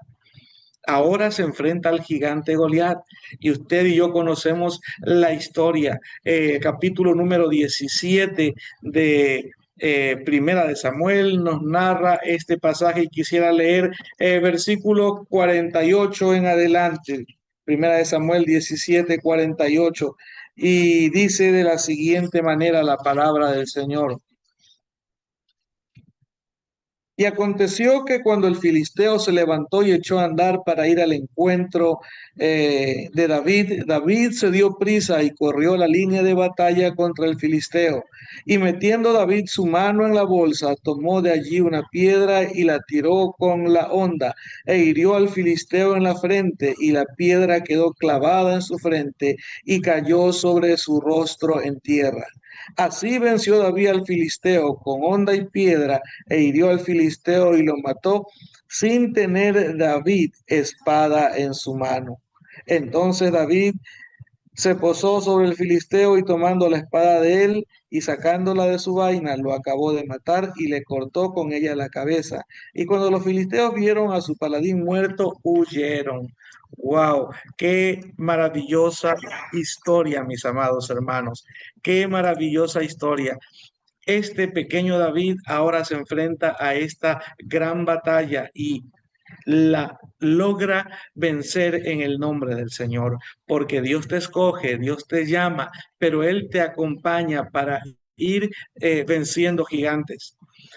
Ahora se enfrenta al gigante Goliat y usted y yo conocemos la historia, capítulo número 17 de Primera de Samuel nos narra este pasaje y quisiera leer versículo 48 en adelante. Primera de Samuel 17, 48 y dice de la siguiente manera la palabra del Señor. Y aconteció que cuando el filisteo se levantó y echó a andar para ir al encuentro de David, David se dio prisa y corrió la línea de batalla contra el filisteo. Y metiendo David su mano en la bolsa, tomó de allí una piedra y la tiró con la honda, e hirió al filisteo en la frente, y la piedra quedó clavada en su frente y cayó sobre su rostro en tierra. Así venció David al filisteo con honda y piedra, e hirió al filisteo y lo mató, sin tener David espada en su mano. Entonces David se posó sobre el filisteo y tomando la espada de él y sacándola de su vaina, lo acabó de matar y le cortó con ella la cabeza. Y cuando los filisteos vieron a su paladín muerto, huyeron. ¡Wow! ¡Qué maravillosa historia, mis amados hermanos! ¡Qué maravillosa historia! Este pequeño David ahora se enfrenta a esta gran batalla y la logra vencer en el nombre del Señor, porque Dios te escoge, Dios te llama, pero Él te acompaña para ir venciendo gigantes.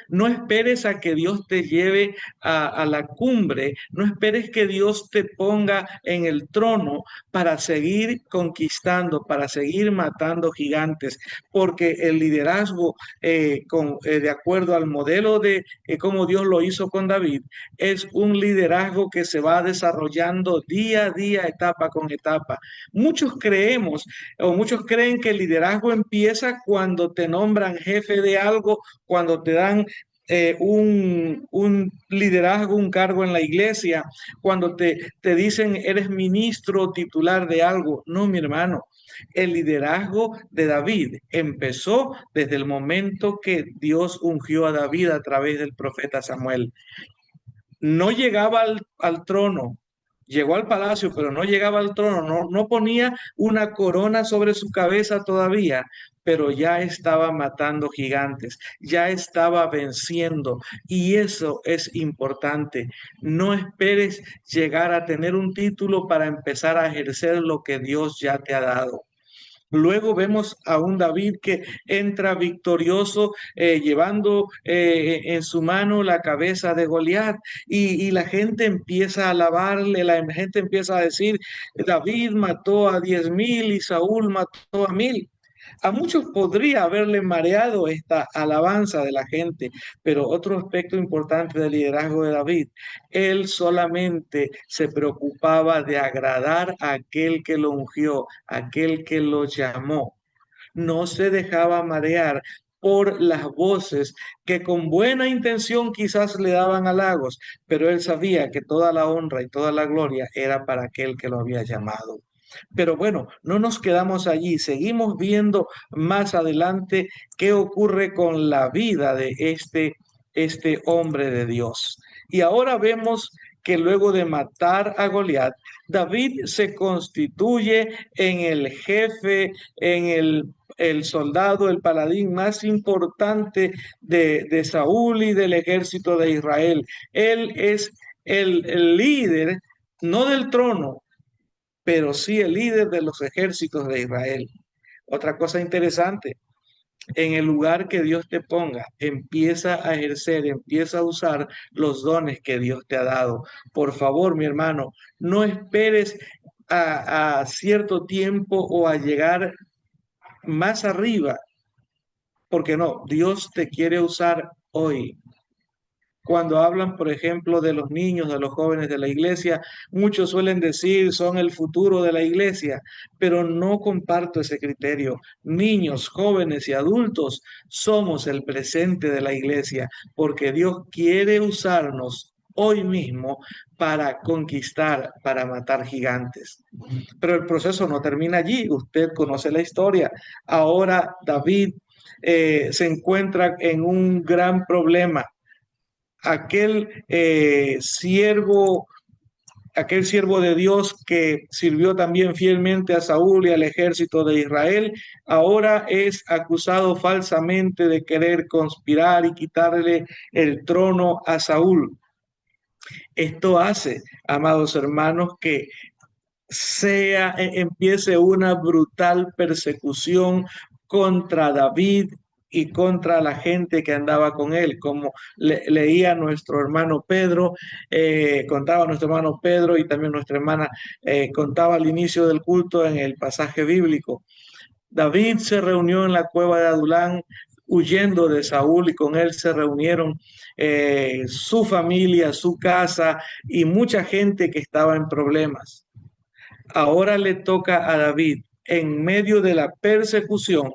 No esperes a que Dios te lleve a la cumbre, no esperes que Dios te ponga en el trono para seguir conquistando, para seguir matando gigantes, porque el liderazgo, de acuerdo al modelo de cómo Dios lo hizo con David, es un liderazgo que se va desarrollando día a día, etapa con etapa. Muchos creemos o muchos creen que el liderazgo empieza cuando te nombran jefe de algo, cuando te dan un liderazgo, un cargo en la iglesia, cuando te dicen eres ministro titular de algo. No, mi hermano. El liderazgo de David empezó desde el momento que Dios ungió a David a través del profeta Samuel. No llegaba al trono, llegó al palacio, pero no llegaba al trono, no ponía una corona sobre su cabeza todavía, pero ya estaba matando gigantes, ya estaba venciendo, y eso es importante. No esperes llegar a tener un título para empezar a ejercer lo que Dios ya te ha dado. Luego vemos a un David que entra victorioso, llevando en su mano la cabeza de Goliat, y la gente empieza a alabarle, la gente empieza a decir, David mató a 10,000 y Saúl mató a 1,000. A muchos podría haberle mareado esta alabanza de la gente, pero otro aspecto importante del liderazgo de David, él solamente se preocupaba de agradar a aquel que lo ungió, aquel que lo llamó. No se dejaba marear por las voces que con buena intención quizás le daban halagos, pero él sabía que toda la honra y toda la gloria era para aquel que lo había llamado. Pero bueno, no nos quedamos allí, seguimos viendo más adelante qué ocurre con la vida de este hombre de Dios. Y ahora vemos que luego de matar a Goliat, David se constituye en el jefe, en el soldado, el paladín más importante de Saúl y del ejército de Israel. Él es el líder, no del trono, pero sí el líder de los ejércitos de Israel. Otra cosa interesante, en el lugar que Dios te ponga, empieza a ejercer, empieza a usar los dones que Dios te ha dado. Por favor, mi hermano, no esperes a cierto tiempo o a llegar más arriba, porque no, Dios te quiere usar hoy. Cuando hablan, por ejemplo, de los niños, de los jóvenes de la iglesia, muchos suelen decir son el futuro de la iglesia, pero no comparto ese criterio. Niños, jóvenes y adultos somos el presente de la iglesia, porque Dios quiere usarnos hoy mismo para conquistar, para matar gigantes. Pero el proceso no termina allí. Usted conoce la historia. Ahora David se encuentra en un gran problema. Siervo, aquel siervo de Dios que sirvió también fielmente a Saúl y al ejército de Israel, ahora es acusado falsamente de querer conspirar y quitarle el trono a Saúl. Esto hace, amados hermanos, que empiece una brutal persecución contra David y contra la gente que andaba con él, como leía nuestro hermano Pedro, contaba nuestro hermano Pedro y también nuestra hermana contaba al inicio del culto en el pasaje bíblico. David se reunió en la cueva de Adulán huyendo de Saúl y con él se reunieron su familia, su casa y mucha gente que estaba en problemas. Ahora le toca a David, en medio de la persecución,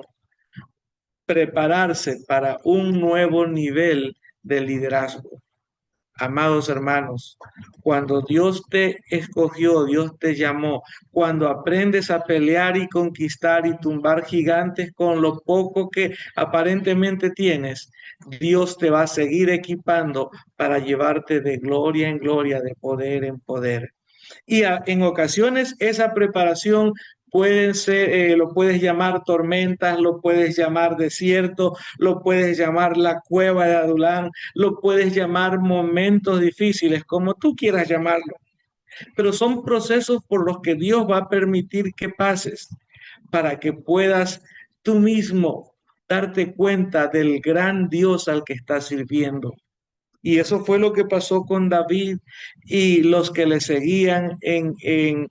prepararse para un nuevo nivel de liderazgo. Amados hermanos, cuando Dios te escogió, Dios te llamó, cuando aprendes a pelear y conquistar y tumbar gigantes con lo poco que aparentemente tienes, Dios te va a seguir equipando para llevarte de gloria en gloria, de poder en poder. Y en ocasiones esa preparación puede ser, lo puedes llamar tormentas, lo puedes llamar desierto, lo puedes llamar la cueva de Adulán, lo puedes llamar momentos difíciles, como tú quieras llamarlo. Pero son procesos por los que Dios va a permitir que pases para que puedas tú mismo darte cuenta del gran Dios al que estás sirviendo. Y eso fue lo que pasó con David y los que le seguían en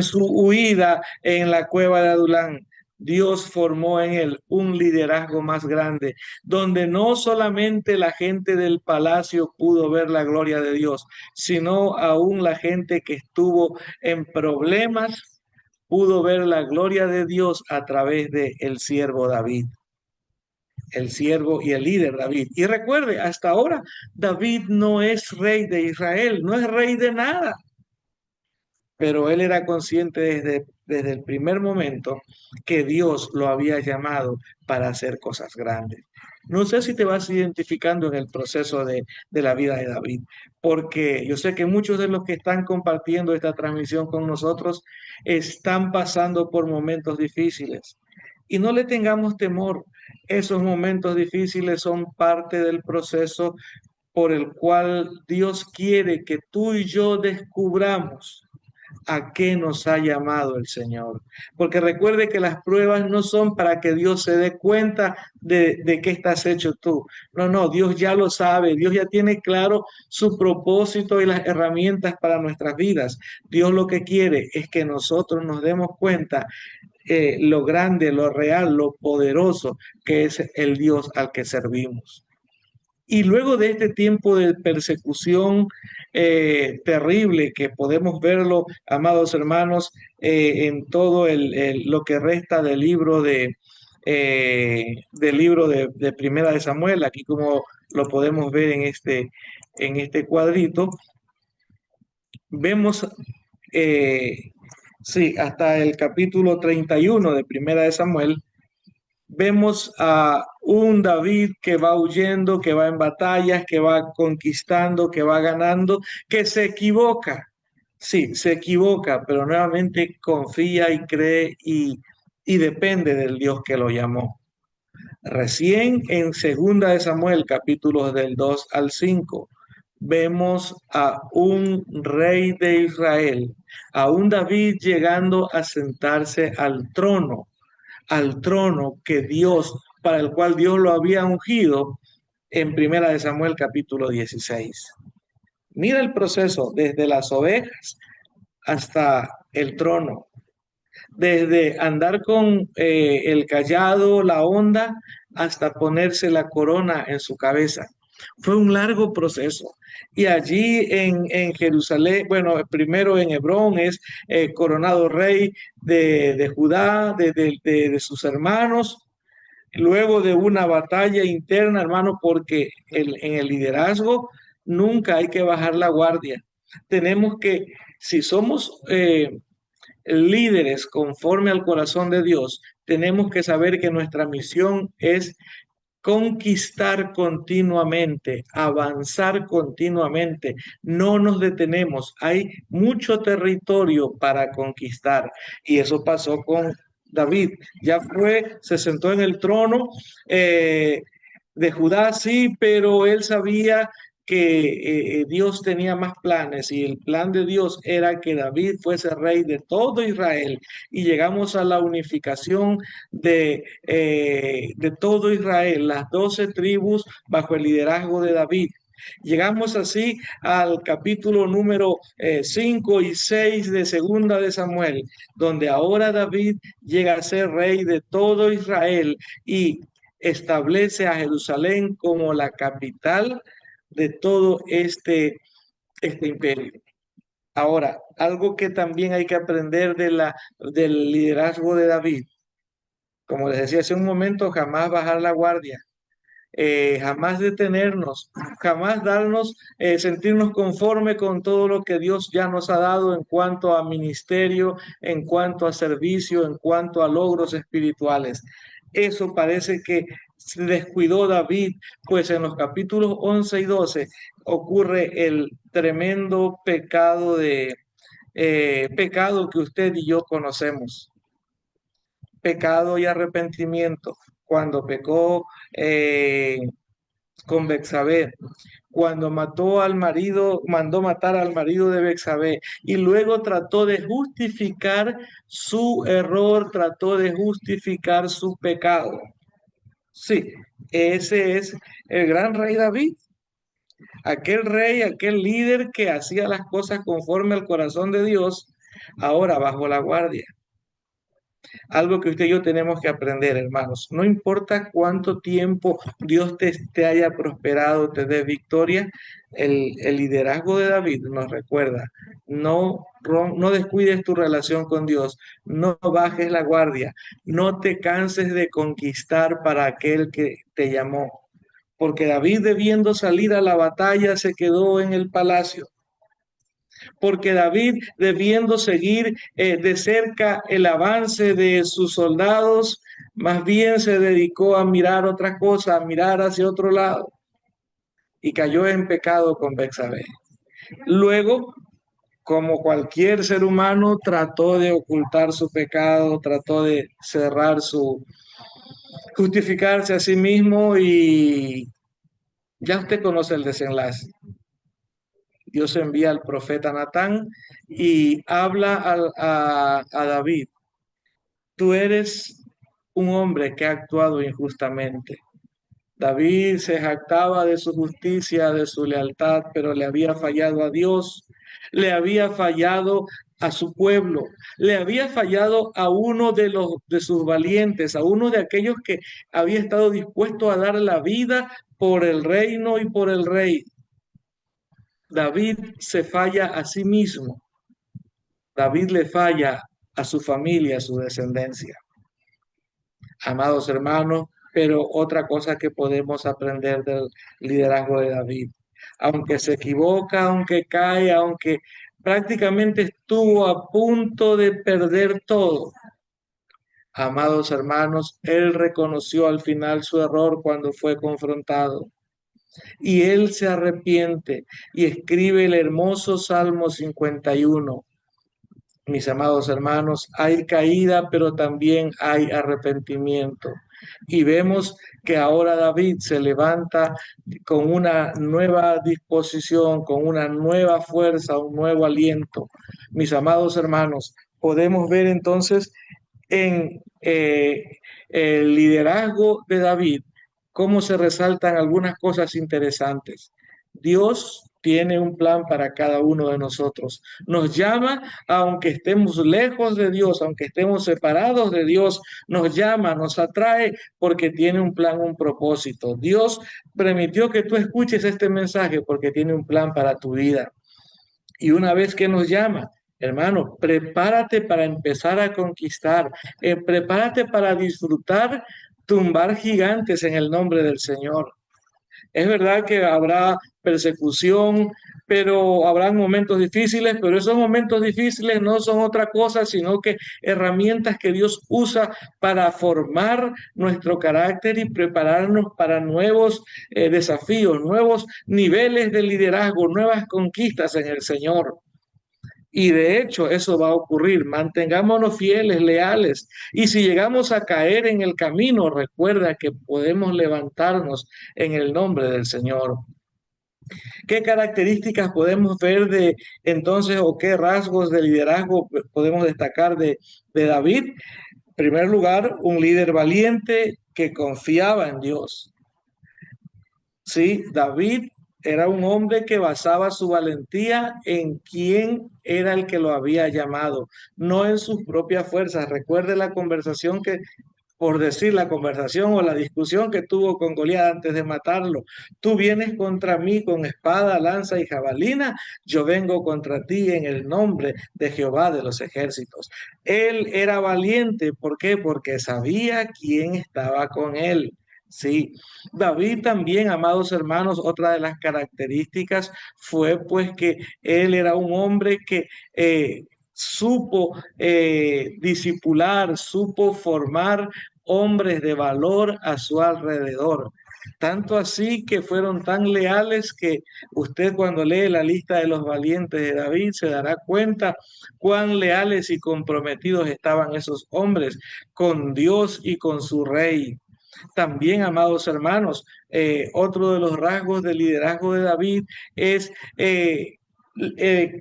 su huida en la cueva de Adulán. Dios formó en él un liderazgo más grande, donde no solamente la gente del palacio pudo ver la gloria de Dios, sino aún la gente que estuvo en problemas pudo ver la gloria de Dios a través de el siervo David, el siervo y el líder David. Y recuerde, hasta ahora David no es rey de Israel, no es rey de nada, pero él era consciente desde el primer momento que Dios lo había llamado para hacer cosas grandes. No sé si te vas identificando en el proceso de la vida de David, porque yo sé que muchos de los que están compartiendo esta transmisión con nosotros están pasando por momentos difíciles. Y no le tengamos temor. Esos momentos difíciles son parte del proceso por el cual Dios quiere que tú y yo descubramos a qué nos ha llamado el Señor. Porque recuerde que las pruebas no son para que Dios se dé cuenta de qué estás hecho tú. No, no, Dios ya lo sabe, Dios ya tiene claro su propósito y las herramientas para nuestras vidas. Dios lo que quiere es que nosotros nos demos cuenta lo grande, lo real, lo poderoso que es el Dios al que servimos. Y luego de este tiempo de persecución terrible que podemos verlo, amados hermanos, en todo lo que resta del libro de Primera de Samuel, aquí como lo podemos ver en este cuadrito, vemos, sí, hasta el capítulo 31 de Primera de Samuel, vemos a un David que va huyendo, que va en batallas, que va conquistando, que va ganando, que se equivoca. Sí, se equivoca, pero nuevamente confía y cree y depende del Dios que lo llamó. Recién en Segunda de Samuel, capítulos del 2 al 5, vemos a un rey de Israel, a un David llegando a sentarse al trono que Dios, para el cual Dios lo había ungido en Primera de Samuel capítulo 16. Mira el proceso desde las ovejas hasta el trono, desde andar con el cayado, la onda, hasta ponerse la corona en su cabeza. Fue un largo proceso. Y allí en Jerusalén, bueno, primero en Hebrón es coronado rey de Judá, de sus hermanos, luego de una batalla interna, hermano, porque en el liderazgo nunca hay que bajar la guardia. Tenemos que, si somos líderes conforme al corazón de Dios, tenemos que saber que nuestra misión es conquistar continuamente, avanzar continuamente, no nos detenemos, hay mucho territorio para conquistar y eso pasó con David, ya fue, se sentó en el trono de Judá, sí, pero él sabía que Dios tenía más planes y el plan de Dios era que David fuese rey de todo Israel y llegamos a la unificación de todo Israel, las 12 tribus bajo el liderazgo de David. Llegamos así al capítulo número 5 y 6 de Segunda de Samuel, donde ahora David llega a ser rey de todo Israel y establece a Jerusalén como la capital de todo este imperio. Ahora, algo que también hay que aprender del liderazgo de David, como les decía hace un momento, jamás bajar la guardia, jamás detenernos, jamás sentirnos conforme con todo lo que Dios ya nos ha dado en cuanto a ministerio, en cuanto a servicio, en cuanto a logros espirituales. Eso parece que se descuidó David, pues en los capítulos 11 y 12 ocurre el tremendo pecado que usted y yo conocemos, pecado y arrepentimiento, cuando pecó con Betsabé, cuando mató al marido, mandó matar al marido de Betsabé y luego trató de justificar su error, trató de justificar su pecado. Sí, ese es el gran rey David, aquel rey, aquel líder que hacía las cosas conforme al corazón de Dios, ahora bajo la guardia. Algo que usted y yo tenemos que aprender, hermanos. No importa cuánto tiempo Dios te haya prosperado, te dé victoria, el liderazgo de David nos recuerda, no descuides tu relación con Dios, no bajes la guardia, no te canses de conquistar para aquel que te llamó. Porque David, debiendo salir a la batalla, se quedó en el palacio. Porque David, debiendo seguir de cerca el avance de sus soldados, más bien se dedicó a mirar otra cosa, a mirar hacia otro lado, y cayó en pecado con Betsabé. Luego, como cualquier ser humano, trató de ocultar su pecado, trató de justificarse a sí mismo, y ya usted conoce el desenlace. Dios envía al profeta Natán y habla a David: tú eres un hombre que ha actuado injustamente. David se jactaba de su justicia, de su lealtad, pero le había fallado a Dios, le había fallado a su pueblo, le había fallado a uno de sus valientes, a uno de aquellos que había estado dispuesto a dar la vida por el reino y por el rey. David se falla a sí mismo. David le falla a su familia, a su descendencia. Amados hermanos, pero otra cosa que podemos aprender del liderazgo de David, aunque se equivoca, aunque cae, aunque prácticamente estuvo a punto de perder todo, amados hermanos, él reconoció al final su error cuando fue confrontado. Y él se arrepiente y escribe el hermoso Salmo 51. Mis amados hermanos, hay caída, pero también hay arrepentimiento. Y vemos que ahora David se levanta con una nueva disposición, con una nueva fuerza, un nuevo aliento. Mis amados hermanos, podemos ver entonces en el liderazgo de David cómo se resaltan algunas cosas interesantes. Dios tiene un plan para cada uno de nosotros. Nos llama, aunque estemos lejos de Dios, aunque estemos separados de Dios, nos llama, nos atrae porque tiene un plan, un propósito. Dios permitió que tú escuches este mensaje porque tiene un plan para tu vida. Y una vez que nos llama, hermano, prepárate para empezar a conquistar, prepárate para disfrutar, tumbar gigantes en el nombre del Señor. Es verdad que habrá persecución, pero habrán momentos difíciles, pero esos momentos difíciles no son otra cosa, sino que herramientas que Dios usa para formar nuestro carácter y prepararnos para nuevos desafíos, nuevos niveles de liderazgo, nuevas conquistas en el Señor. Y de hecho eso va a ocurrir. Mantengámonos fieles, leales. Y si llegamos a caer en el camino, recuerda que podemos levantarnos en el nombre del Señor. ¿Qué características podemos ver de entonces o qué rasgos de liderazgo podemos destacar de David? En primer lugar, un líder valiente que confiaba en Dios. Sí, David era un hombre que basaba su valentía en quién era el que lo había llamado, no en sus propias fuerzas. Recuerde la conversación que, por decir la conversación o la discusión que tuvo con Goliat antes de matarlo. Tú vienes contra mí con espada, lanza y jabalina, yo vengo contra ti en el nombre de Jehová de los ejércitos. Él era valiente, ¿por qué? Porque sabía quién estaba con él. Sí, David también, amados hermanos, otra de las características fue pues que él era un hombre que supo discipular, supo formar hombres de valor a su alrededor. Tanto así que fueron tan leales que usted cuando lee la lista de los valientes de David se dará cuenta cuán leales y comprometidos estaban esos hombres con Dios y con su rey. También, amados hermanos, otro de los rasgos del liderazgo de David es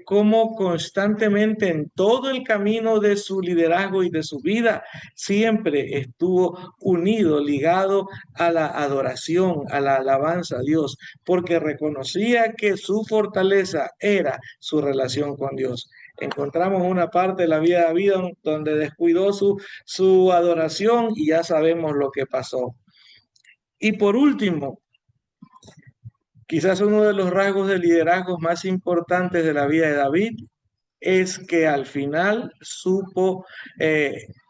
cómo constantemente en todo el camino de su liderazgo y de su vida siempre estuvo unido, ligado a la adoración, a la alabanza a Dios, porque reconocía que su fortaleza era su relación con Dios. Encontramos una parte de la vida de David donde descuidó su adoración y ya sabemos lo que pasó. Y por último, quizás uno de los rasgos de liderazgo más importantes de la vida de David es que al final supo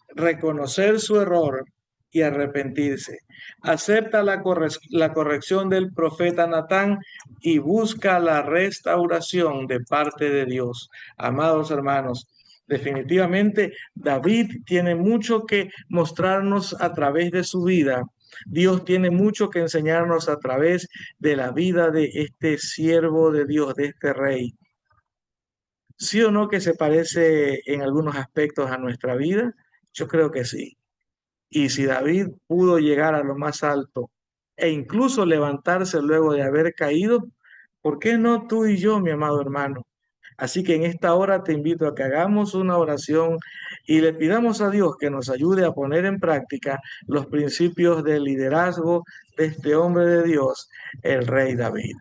reconocer su error y arrepentirse. Acepta la corrección del profeta Natán y busca la restauración de parte de Dios. Amados hermanos, definitivamente David tiene mucho que mostrarnos a través de su vida. Dios tiene mucho que enseñarnos a través de la vida de este siervo de Dios, de este rey. ¿Sí o no que se parece en algunos aspectos a nuestra vida? Yo creo que sí. Y si David pudo llegar a lo más alto e incluso levantarse luego de haber caído, ¿por qué no tú y yo, mi amado hermano? Así que en esta hora te invito a que hagamos una oración y le pidamos a Dios que nos ayude a poner en práctica los principios del liderazgo de este hombre de Dios, el rey David.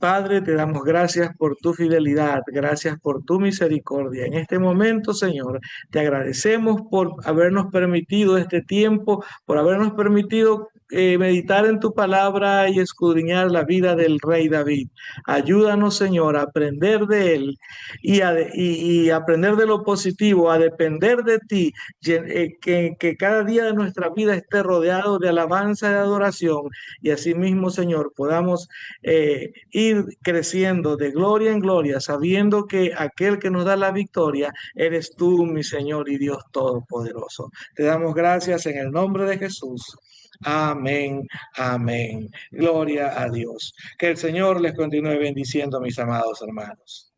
Padre, te damos gracias por tu fidelidad, gracias por tu misericordia. En este momento, Señor, te agradecemos por habernos permitido este tiempo, por habernos permitido meditar en tu palabra y escudriñar la vida del rey David. Ayúdanos, Señor, a aprender de él y aprender de lo positivo, a depender de ti, que cada día de nuestra vida esté rodeado de alabanza y de adoración y asimismo, Señor, podamos ir creciendo de gloria en gloria, sabiendo que aquel que nos da la victoria eres tú, mi Señor y Dios Todopoderoso. Te damos gracias en el nombre de Jesús. Amén, amén. Gloria a Dios. Que el Señor les continúe bendiciendo, mis amados hermanos.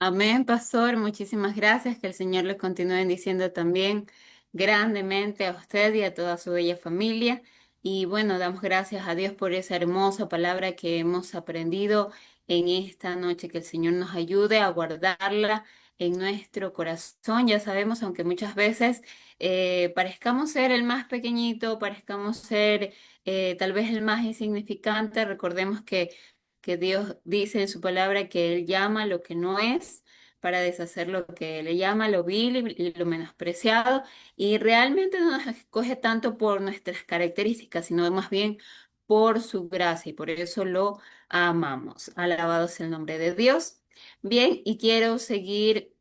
Amén, pastor. Muchísimas gracias. Que el Señor le continúe bendiciendo también grandemente a usted y a toda su bella familia. Y bueno, damos gracias a Dios por esa hermosa palabra que hemos aprendido en esta noche. Que el Señor nos ayude a guardarla en nuestro corazón. Ya sabemos, aunque muchas veces parezcamos ser el más pequeñito, parezcamos ser tal vez el más insignificante, recordemos que Dios dice en su palabra que Él llama lo que no es para deshacer lo que le llama lo vil y lo menospreciado, y realmente no nos escoge tanto por nuestras características, sino más bien por su gracia, y por eso lo amamos. Alabado sea el nombre de Dios. Bien, y quiero seguir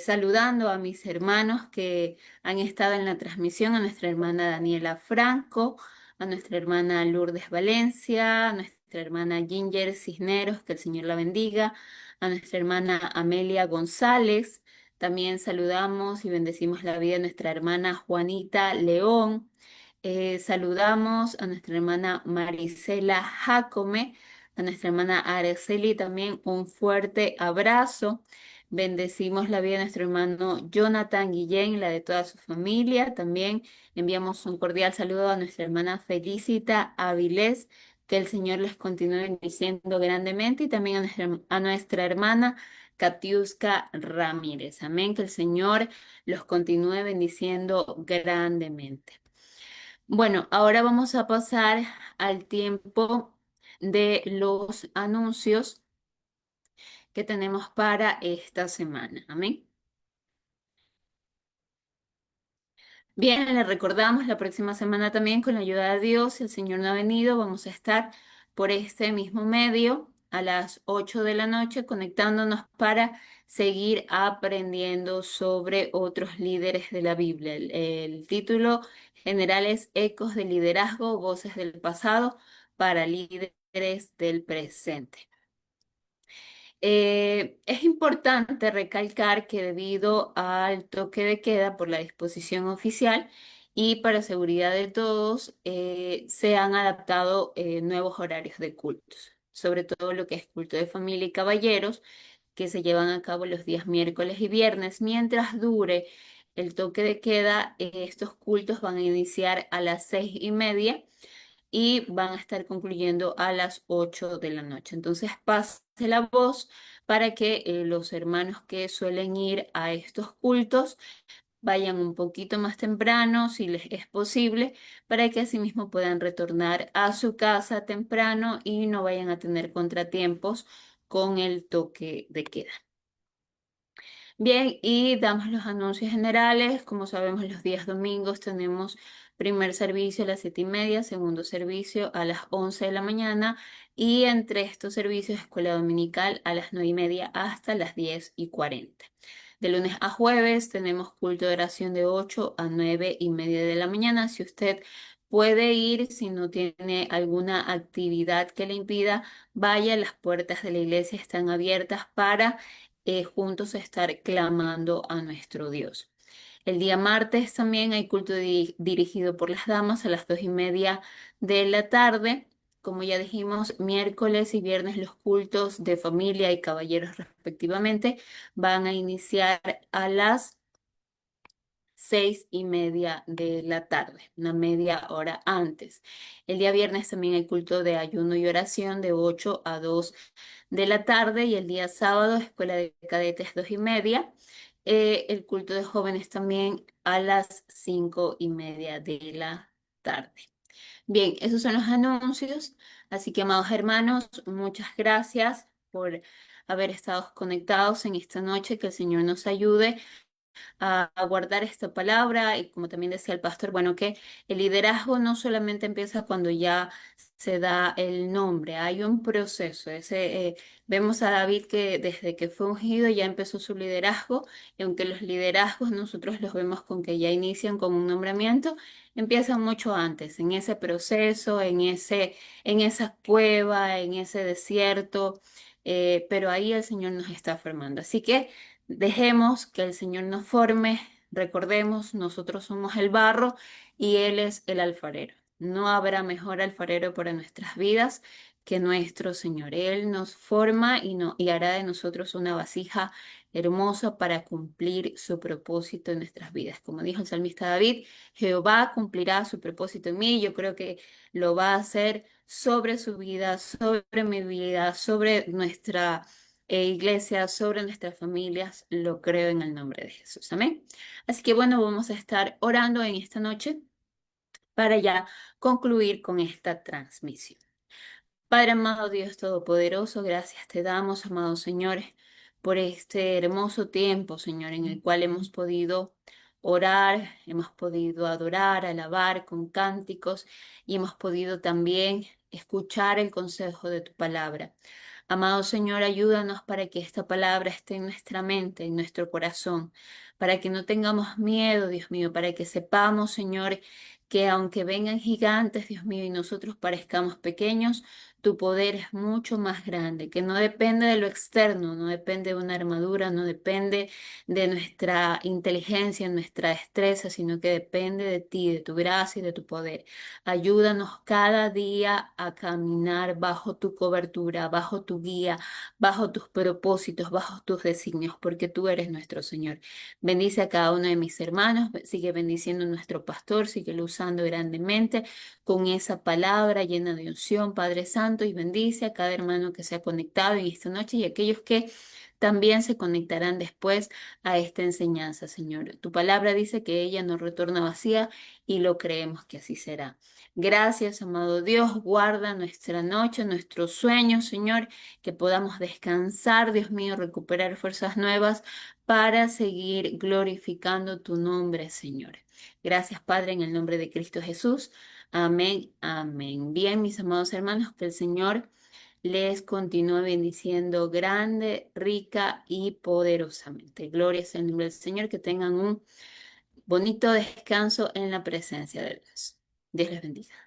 saludando a mis hermanos que han estado en la transmisión, a nuestra hermana Daniela Franco, a nuestra hermana Lourdes Valencia, a nuestra hermana Ginger Cisneros, que el Señor la bendiga, a nuestra hermana Amelia González. También saludamos y bendecimos la vida de nuestra hermana Juanita León. Saludamos a nuestra hermana Marisela Jacome, a nuestra hermana Araceli también un fuerte abrazo. Bendecimos la vida de nuestro hermano Jonathan Guillén y la de toda su familia. También enviamos un cordial saludo a nuestra hermana Felicita Avilés Que el Señor les continúe bendiciendo grandemente y también a nuestra hermana Katiuska Ramírez. Amén. Que el Señor los continúe bendiciendo grandemente. Bueno, ahora vamos a pasar al tiempo de los anuncios que tenemos para esta semana. Amén. Bien, le recordamos la próxima semana también con la ayuda de Dios, si el Señor no ha venido, vamos a estar por este mismo medio a las 8 de la noche conectándonos para seguir aprendiendo sobre otros líderes de la Biblia. El título general es Ecos del liderazgo, voces del pasado para líderes del presente. Es importante recalcar que debido al toque de queda por la disposición oficial y para seguridad de todos, se han adaptado nuevos horarios de cultos, sobre todo lo que es culto de familia y caballeros, que se llevan a cabo los días miércoles y viernes. Mientras dure el toque de queda, estos cultos van a iniciar a las 6:30 y van a estar concluyendo a las 8 de la noche. Entonces, pase la voz para que los hermanos que suelen ir a estos cultos vayan un poquito más temprano, si les es posible, para que asimismo puedan retornar a su casa temprano y no vayan a tener contratiempos con el toque de queda. Bien, y damos los anuncios generales. Como sabemos, los días domingos tenemos primer servicio a las 7:30, segundo servicio a las 11 de la mañana y entre estos servicios escuela dominical a las 9:30 hasta las 10:40. De lunes a jueves tenemos culto de oración de 8 a 9:30 de la mañana. Si usted puede ir, si no tiene alguna actividad que le impida, vaya, las puertas de la iglesia están abiertas para juntos estar clamando a nuestro Dios. El día martes también hay culto dirigido por las damas a las 2:30 de la tarde. Como ya dijimos, miércoles y viernes los cultos de familia y caballeros respectivamente van a iniciar a las 6:30 de la tarde, una media hora antes. El día viernes también hay culto de ayuno y oración de 8 a 2 de la tarde y el día sábado, escuela de cadetes 2:30. El culto de jóvenes también a las 5:30 de la tarde. Bien, esos son los anuncios. Así que, amados hermanos, muchas gracias por haber estado conectados en esta noche. Que el Señor nos ayude a guardar esta palabra y como también decía el pastor, bueno, que el liderazgo no solamente empieza cuando ya se da el nombre, hay un proceso. Vemos a David que desde que fue ungido ya empezó su liderazgo y aunque los liderazgos nosotros los vemos con que ya inician con un nombramiento, empiezan mucho antes, en ese proceso, en esa cueva, en ese desierto, pero ahí el Señor nos está formando. Así que dejemos que el Señor nos forme, recordemos, nosotros somos el barro y Él es el alfarero. No habrá mejor alfarero para nuestras vidas que nuestro Señor. Él nos forma y hará de nosotros una vasija hermosa para cumplir su propósito en nuestras vidas. Como dijo el salmista David, Jehová cumplirá su propósito en mí. Yo creo que lo va a hacer sobre su vida, sobre mi vida, sobre nuestra iglesia, sobre nuestras familias, lo creo en el nombre de Jesús. Amén. Así que bueno, vamos a estar orando en esta noche para ya concluir con esta transmisión. Padre amado, Dios Todopoderoso, gracias te damos, amados señores, por este hermoso tiempo, Señor, en el cual hemos podido orar, hemos podido adorar, alabar con cánticos y hemos podido también escuchar el consejo de tu palabra. Amado Señor, ayúdanos para que esta palabra esté en nuestra mente, en nuestro corazón, para que no tengamos miedo, Dios mío, para que sepamos, Señor, que aunque vengan gigantes, Dios mío, y nosotros parezcamos pequeños, tu poder es mucho más grande, que no depende de lo externo, no depende de una armadura, no depende de nuestra inteligencia, nuestra destreza, sino que depende de ti, de tu gracia y de tu poder. Ayúdanos cada día a caminar bajo tu cobertura, bajo tu guía, bajo tus propósitos, bajo tus designios, porque tú eres nuestro Señor. Bendice a cada uno de mis hermanos, sigue bendiciendo a nuestro pastor, sigue usando grandemente con esa palabra llena de unción, Padre Santo, y bendice a cada hermano que se ha conectado en esta noche y aquellos que también se conectarán después a esta enseñanza, Señor. Tu palabra dice que ella no retorna vacía y lo creemos que así será. Gracias, amado Dios. Guarda nuestra noche, nuestros sueños, Señor, que podamos descansar, Dios mío, recuperar fuerzas nuevas para seguir glorificando tu nombre, Señor. Gracias, Padre, en el nombre de Cristo Jesús. Amén, amén. Bien, mis amados hermanos, que el Señor les continúe bendiciendo grande, rica y poderosamente. Gloria sea el nombre del Señor, que tengan un bonito descanso en la presencia de Dios. Dios les bendiga.